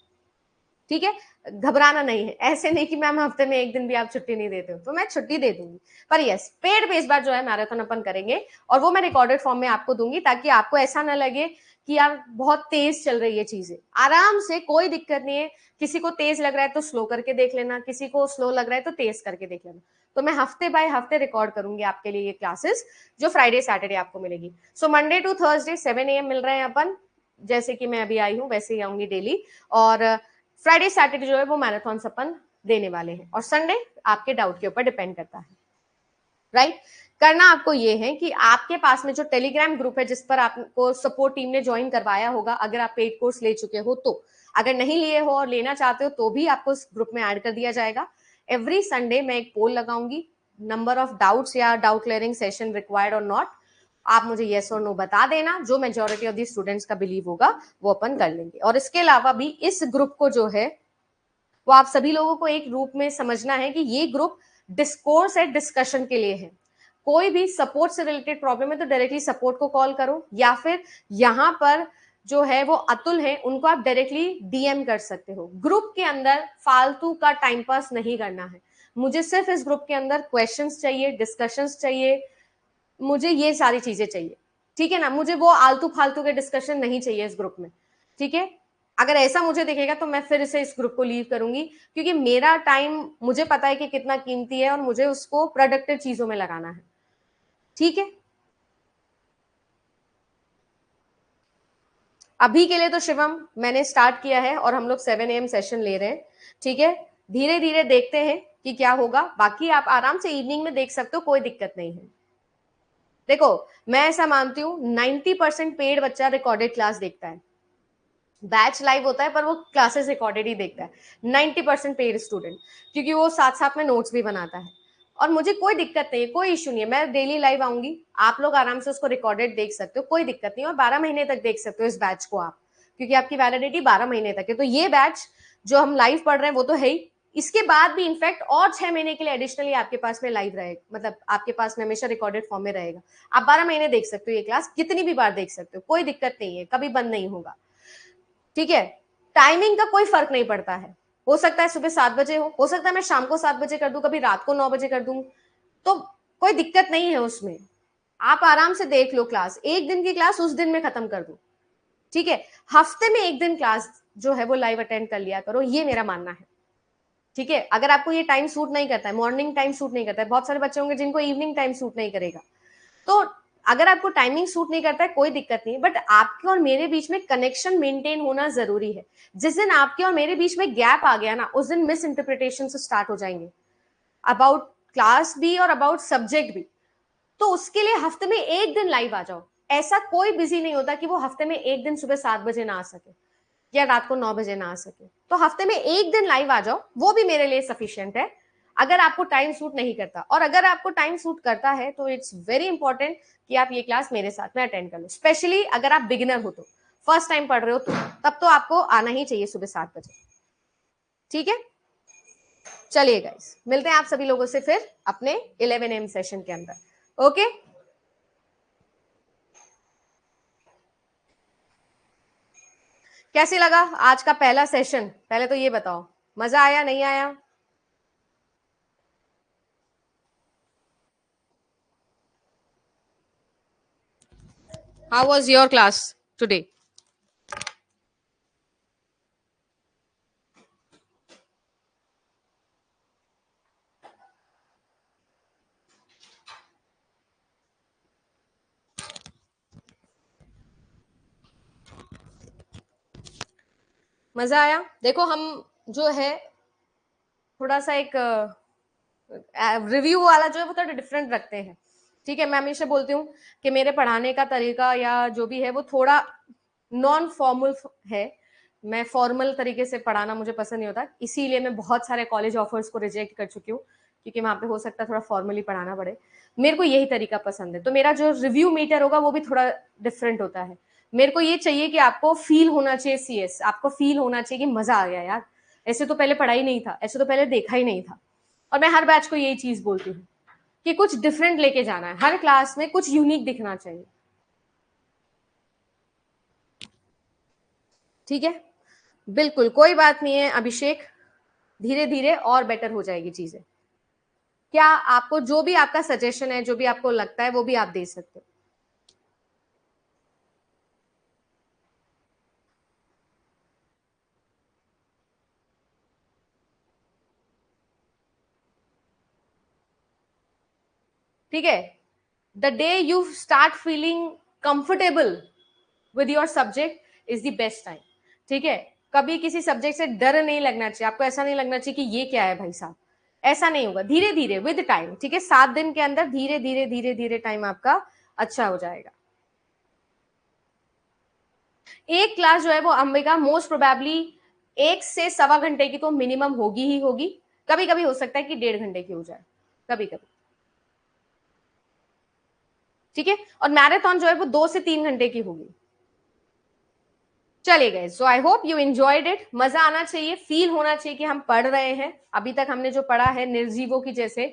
ठीक है, घबराना नहीं है, ऐसे नहीं कि मैम हफ्ते में एक दिन भी आप छुट्टी नहीं देते हो, तो मैं छुट्टी दे दूंगी। पर यस, पेड पे इस बार जो है मैराथन अपन करेंगे, और वो मैं रिकॉर्डेड फॉर्म में आपको दूंगी, ताकि आपको ऐसा ना लगे कि यार बहुत तेज चल रही है चीजें। आराम से, कोई दिक्कत नहीं है। किसी को तेज लग रहा है तो स्लो करके देख लेना, किसी को स्लो लग रहा है तो तेज करके देख लेना। तो मैं हफ्ते बाय हफ्ते रिकॉर्ड करूंगी आपके लिए ये क्लासेस, जो फ्राइडे सैटरडे आपको मिलेगी। So Monday to Thursday 7 AM मिल रहे हैं अपन, जैसे कि मैं अभी आई हूँ वैसे ही आऊंगी डेली। और फ्राइडे सैटरडे जो है वो मैराथन अपन देने वाले हैं, और संडे आपके डाउट के ऊपर डिपेंड करता है। राइट, करना आपको ये है कि आपके पास में जो टेलीग्राम ग्रुप है जिस पर आपको सपोर्ट टीम ने ज्वाइन करवाया होगा, अगर आप पेड कोर्स ले चुके हो तो, अगर नहीं लिए हो और लेना चाहते हो तो भी आपको इस ग्रुप में ऐड कर दिया जाएगा। एवरी संडे मैं एक पोल लगाऊंगी, नंबर ऑफ डाउट्स या डाउट क्लियरिंग सेशन रिक्वायर्ड और नॉट, आप मुझे येस और नो बता देना, जो मेजोरिटी ऑफ दी स्टूडेंट्स का बिलीव होगा वो अपन कर लेंगे। और इसके अलावा भी इस ग्रुप को जो है वो आप सभी लोगों को एक रूप में समझना है कि ये ग्रुप डिस्कोर्स है, डिस्कशन के लिए है। कोई भी सपोर्ट से रिलेटेड प्रॉब्लम है तो डायरेक्टली सपोर्ट को कॉल करो, या फिर यहाँ पर जो है वो अतुल है उनको आप डायरेक्टली डीएम कर सकते हो। ग्रुप के अंदर फालतू का टाइम पास नहीं करना है, मुझे सिर्फ इस ग्रुप के अंदर क्वेश्चंस चाहिए, डिस्कशंस चाहिए, मुझे ये सारी चीजें चाहिए। ठीक है ना, मुझे वो आलतू फालतू के डिस्कशन नहीं चाहिए इस ग्रुप में। ठीक है, अगर ऐसा मुझे दिखेगा तो मैं फिर से इस ग्रुप को लीव करूंगी, क्योंकि मेरा टाइम मुझे पता है कि कितना कीमती है और मुझे उसको प्रोडक्टिव चीजों में लगाना है। ठीक है, अभी के लिए तो शिवम मैंने स्टार्ट किया है और हम लोग 7 AM सेशन ले रहे हैं। ठीक है, धीरे धीरे देखते हैं कि क्या होगा, बाकी आप आराम से इवनिंग में देख सकते हो, कोई दिक्कत नहीं है। देखो, मैं ऐसा मानती हूँ 90% पेड बच्चा रिकॉर्डेड क्लास देखता है, बैच लाइव होता है पर वो क्लासेस रिकॉर्डेड ही देखता है 90% पेड स्टूडेंट, क्योंकि वो साथ साथ में नोट्स भी बनाता है। और मुझे कोई दिक्कत नहीं है, कोई इशू नहीं है, मैं डेली लाइव आऊंगी, आप लोग आराम से उसको रिकॉर्डेड देख सकते हो, कोई दिक्कत नहीं है। और 12 महीने तक देख सकते हो इस बैच को आप, क्योंकि आपकी वैलिडिटी 12 महीने तक है। तो ये बैच जो हम लाइव पढ़ रहे हैं वो तो है ही, इसके बाद भी इनफैक्ट और 6 महीने के लिए एडिशनली आपके पास में लाइव रहेगा, मतलब आपके पास में हमेशा रिकॉर्डेड फॉर्म में रहेगा। आप 12 महीने देख सकते हो, ये क्लास कितनी भी बार देख सकते हो, कोई दिक्कत नहीं है, कभी बंद नहीं होगा। ठीक है, टाइमिंग का कोई फर्क नहीं पड़ता है, हो सकता है सुबह 7 बजे हो सकता है मैं शाम को 7 बजे कर दूं, कभी रात को 9 बजे कर दूं, तो कोई दिक्कत नहीं है उसमें। आप आराम से देख लो क्लास, एक दिन की क्लास उस दिन में खत्म कर दो। ठीक है, हफ्ते में एक दिन क्लास जो है वो लाइव अटेंड कर लिया करो, ये मेरा मानना है। ठीक है, अगर आपको ये टाइम सूट नहीं करता है, मॉर्निंग टाइम सूट नहीं करता है, बहुत सारे बच्चे होंगे जिनको इवनिंग टाइम सूट नहीं करेगा, तो अगर आपको टाइमिंग सूट नहीं करता है कोई दिक्कत नहीं, बट आपके और मेरे बीच में कनेक्शन मेंटेन होना जरूरी है। जिस दिन आपके और मेरे बीच में गैप आ गया ना, उस दिन मिस इंटरप्रिटेशन से स्टार्ट हो जाएंगे अबाउट क्लास भी और अबाउट सब्जेक्ट भी। तो उसके लिए हफ्ते में एक दिन लाइव आ जाओ। ऐसा कोई बिजी नहीं होता कि वो हफ्ते में एक दिन सुबह 7 बजे ना आ सके या रात को 9 बजे ना आ सके, तो हफ्ते में एक दिन लाइव आ जाओ, वो भी मेरे लिए सफिशियंट है। अगर आपको टाइम सूट नहीं करता, और अगर आपको टाइम सूट करता है तो इट्स वेरी इंपॉर्टेंट कि आप ये क्लास मेरे साथ में अटेंड कर लो, स्पेशली अगर आप बिगिनर हो तो। फर्स्ट टाइम पढ़ रहे हो तो तब तो आपको आना ही चाहिए सुबह 7 बजे। ठीक है, चलिए गाइस, मिलते हैं आप सभी लोगों से फिर अपने 11 AM सेशन के अंदर। ओके, कैसे लगा आज का पहला सेशन? पहले तो ये बताओ, मजा आया नहीं आया? How was your class today? मजा आया? देखो हम जो है थोड़ा सा एक रिव्यू वाला जो है वो थोड़ा डिफरेंट रखते हैं। ठीक है, मैं हमेशा बोलती हूँ कि मेरे पढ़ाने का तरीका या जो भी है वो थोड़ा नॉन फॉर्मल है। मैं फॉर्मल तरीके से पढ़ाना मुझे पसंद नहीं होता, इसीलिए मैं बहुत सारे कॉलेज ऑफर्स को रिजेक्ट कर चुकी हूँ, क्योंकि वहां पे हो सकता है थोड़ा फॉर्मली पढ़ाना पड़े। मेरे को यही तरीका पसंद है, तो मेरा जो रिव्यू मीटर होगा वो भी थोड़ा डिफरेंट होता है। मेरे को ये चाहिए कि आपको फील होना चाहिए सीएस, आपको फील होना चाहिए कि मजा आ गया यार, ऐसे तो पहले पढ़ा ही नहीं था, ऐसे तो पहले देखा ही नहीं था। और मैं हर बैच को यही चीज बोलती हूँ कि कुछ डिफरेंट लेके जाना है, हर क्लास में कुछ यूनिक दिखना चाहिए। ठीक है, बिल्कुल कोई बात नहीं है अभिषेक, धीरे धीरे और बेटर हो जाएगी चीजें। क्या आपको जो भी आपका सजेशन है, जो भी आपको लगता है वो भी आप दे सकते हो। ठीक है, the day you start feeling comfortable with your subject is the best time. ठीक है, कभी किसी सब्जेक्ट से डर नहीं लगना चाहिए आपको, ऐसा नहीं लगना चाहिए कि ये क्या है भाई साहब, ऐसा नहीं होगा। धीरे धीरे विद टाइम, ठीक है, 7 दिन के अंदर धीरे धीरे धीरे धीरे टाइम आपका अच्छा हो जाएगा। एक क्लास जो है वो अंबिका मोस्ट प्रोबेबली 1 से 1.25 घंटे की तो मिनिमम होगी ही होगी, कभी कभी हो सकता है कि 1.5 घंटे की हो जाए, कभी कभी। ठीक है, और मैराथन जो है वो 2 से 3 घंटे की होगी। चलिए गए, so I hope you enjoyed it. मजा आना चाहिए, फील होना चाहिए कि हम पढ़ रहे हैं। अभी तक हमने जो पढ़ा है निर्जीवों की जैसे,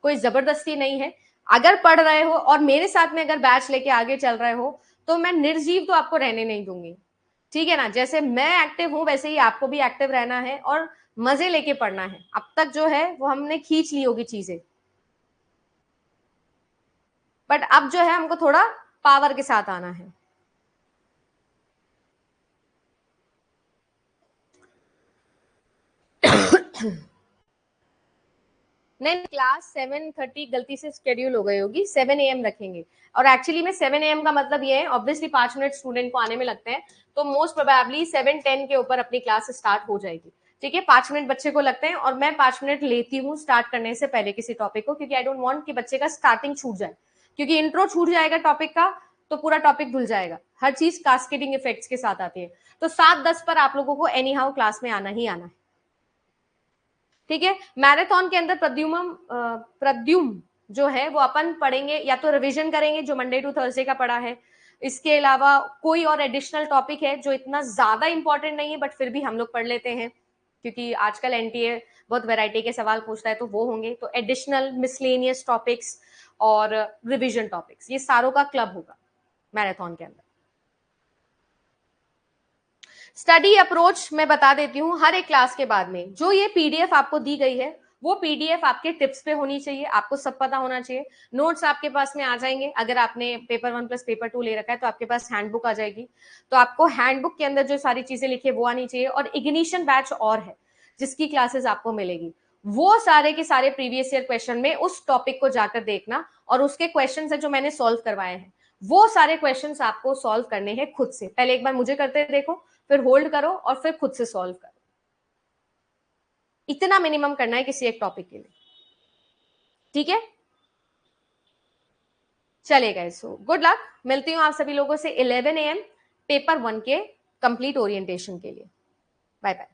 कोई जबरदस्ती नहीं है। अगर पढ़ रहे हो और मेरे साथ में अगर बैच लेके आगे चल रहे हो तो मैं निर्जीव तो आपको रहने नहीं दूंगी। ठीक है ना, जैसे मैं एक्टिव हूं वैसे ही आपको भी एक्टिव रहना है और मजे लेके पढ़ना है। अब तक जो है वो हमने खींच ली होगी चीजें, बट अब जो है हमको थोड़ा पावर के साथ आना है। नहीं, क्लास 7:30 गलती से शेड्यूल हो गई होगी, 7 AM रखेंगे। और एक्चुअली में 7 AM का मतलब ये है, ऑब्वियसली 5 मिनट स्टूडेंट को आने में लगते हैं, तो मोस्ट प्रोबेबली 7:10 के ऊपर अपनी क्लास स्टार्ट हो जाएगी। ठीक है, 5 मिनट बच्चे को लगते हैं और मैं 5 मिनट लेती हूँ स्टार्ट करने से पहले किसी टॉपिक को, क्योंकि आई डोंट वांट कि बच्चे का स्टार्टिंग छूट जाए, क्योंकि इंट्रो छूट जाएगा टॉपिक का तो पूरा टॉपिक भूल जाएगा। हर चीज कास्केडिंग इफेक्ट्स के साथ आती है। तो 7:10 पर आप लोगों को एनी हाउ क्लास में आना ही आना है। ठीक है, मैराथन के अंदर प्रद्युम जो है वो अपन पढ़ेंगे, या तो रिवीजन करेंगे जो मंडे टू थर्सडे का पढ़ा है। इसके अलावा कोई और एडिशनल टॉपिक है जो इतना ज्यादा इंपॉर्टेंट नहीं है बट फिर भी हम लोग पढ़ लेते हैं, क्योंकि आजकल एनटीए बहुत वैरायटी के सवाल पूछता है, तो वो होंगे। तो एडिशनल मिसलेनियस टॉपिक्स और रिविजन टॉपिक्स, ये सारों का क्लब होगा मैराथन के अंदर। स्टडी अप्रोच मैं बता देती हूँ, हर एक क्लास के बाद में जो ये पीडीएफ आपको दी गई है वो पीडीएफ आपके टिप्स पे होनी चाहिए, आपको सब पता होना चाहिए। नोट्स आपके पास में आ जाएंगे, अगर आपने पेपर 1 प्लस पेपर 2 ले रखा है तो आपके पास हैंडबुक आ जाएगी, तो आपको हैंडबुक के अंदर जो सारी चीजें लिखी है वो आनी चाहिए। और इग्निशन बैच और है जिसकी क्लासेस आपको मिलेगी, वो सारे के सारे प्रीवियस ईयर क्वेश्चन में उस टॉपिक को जाकर देखना, और उसके क्वेश्चन है जो मैंने सॉल्व करवाए हैं वो सारे क्वेश्चंस आपको सॉल्व करने हैं खुद से। पहले एक बार मुझे करते देखो, फिर होल्ड करो और फिर खुद से सॉल्व करो। इतना मिनिमम करना है किसी एक टॉपिक के लिए। ठीक है, चलेगा। सो गुड लक, मिलती हूँ आप सभी लोगों से 11 AM पेपर 1 के कंप्लीट ओरिएंटेशन के लिए। Bye bye.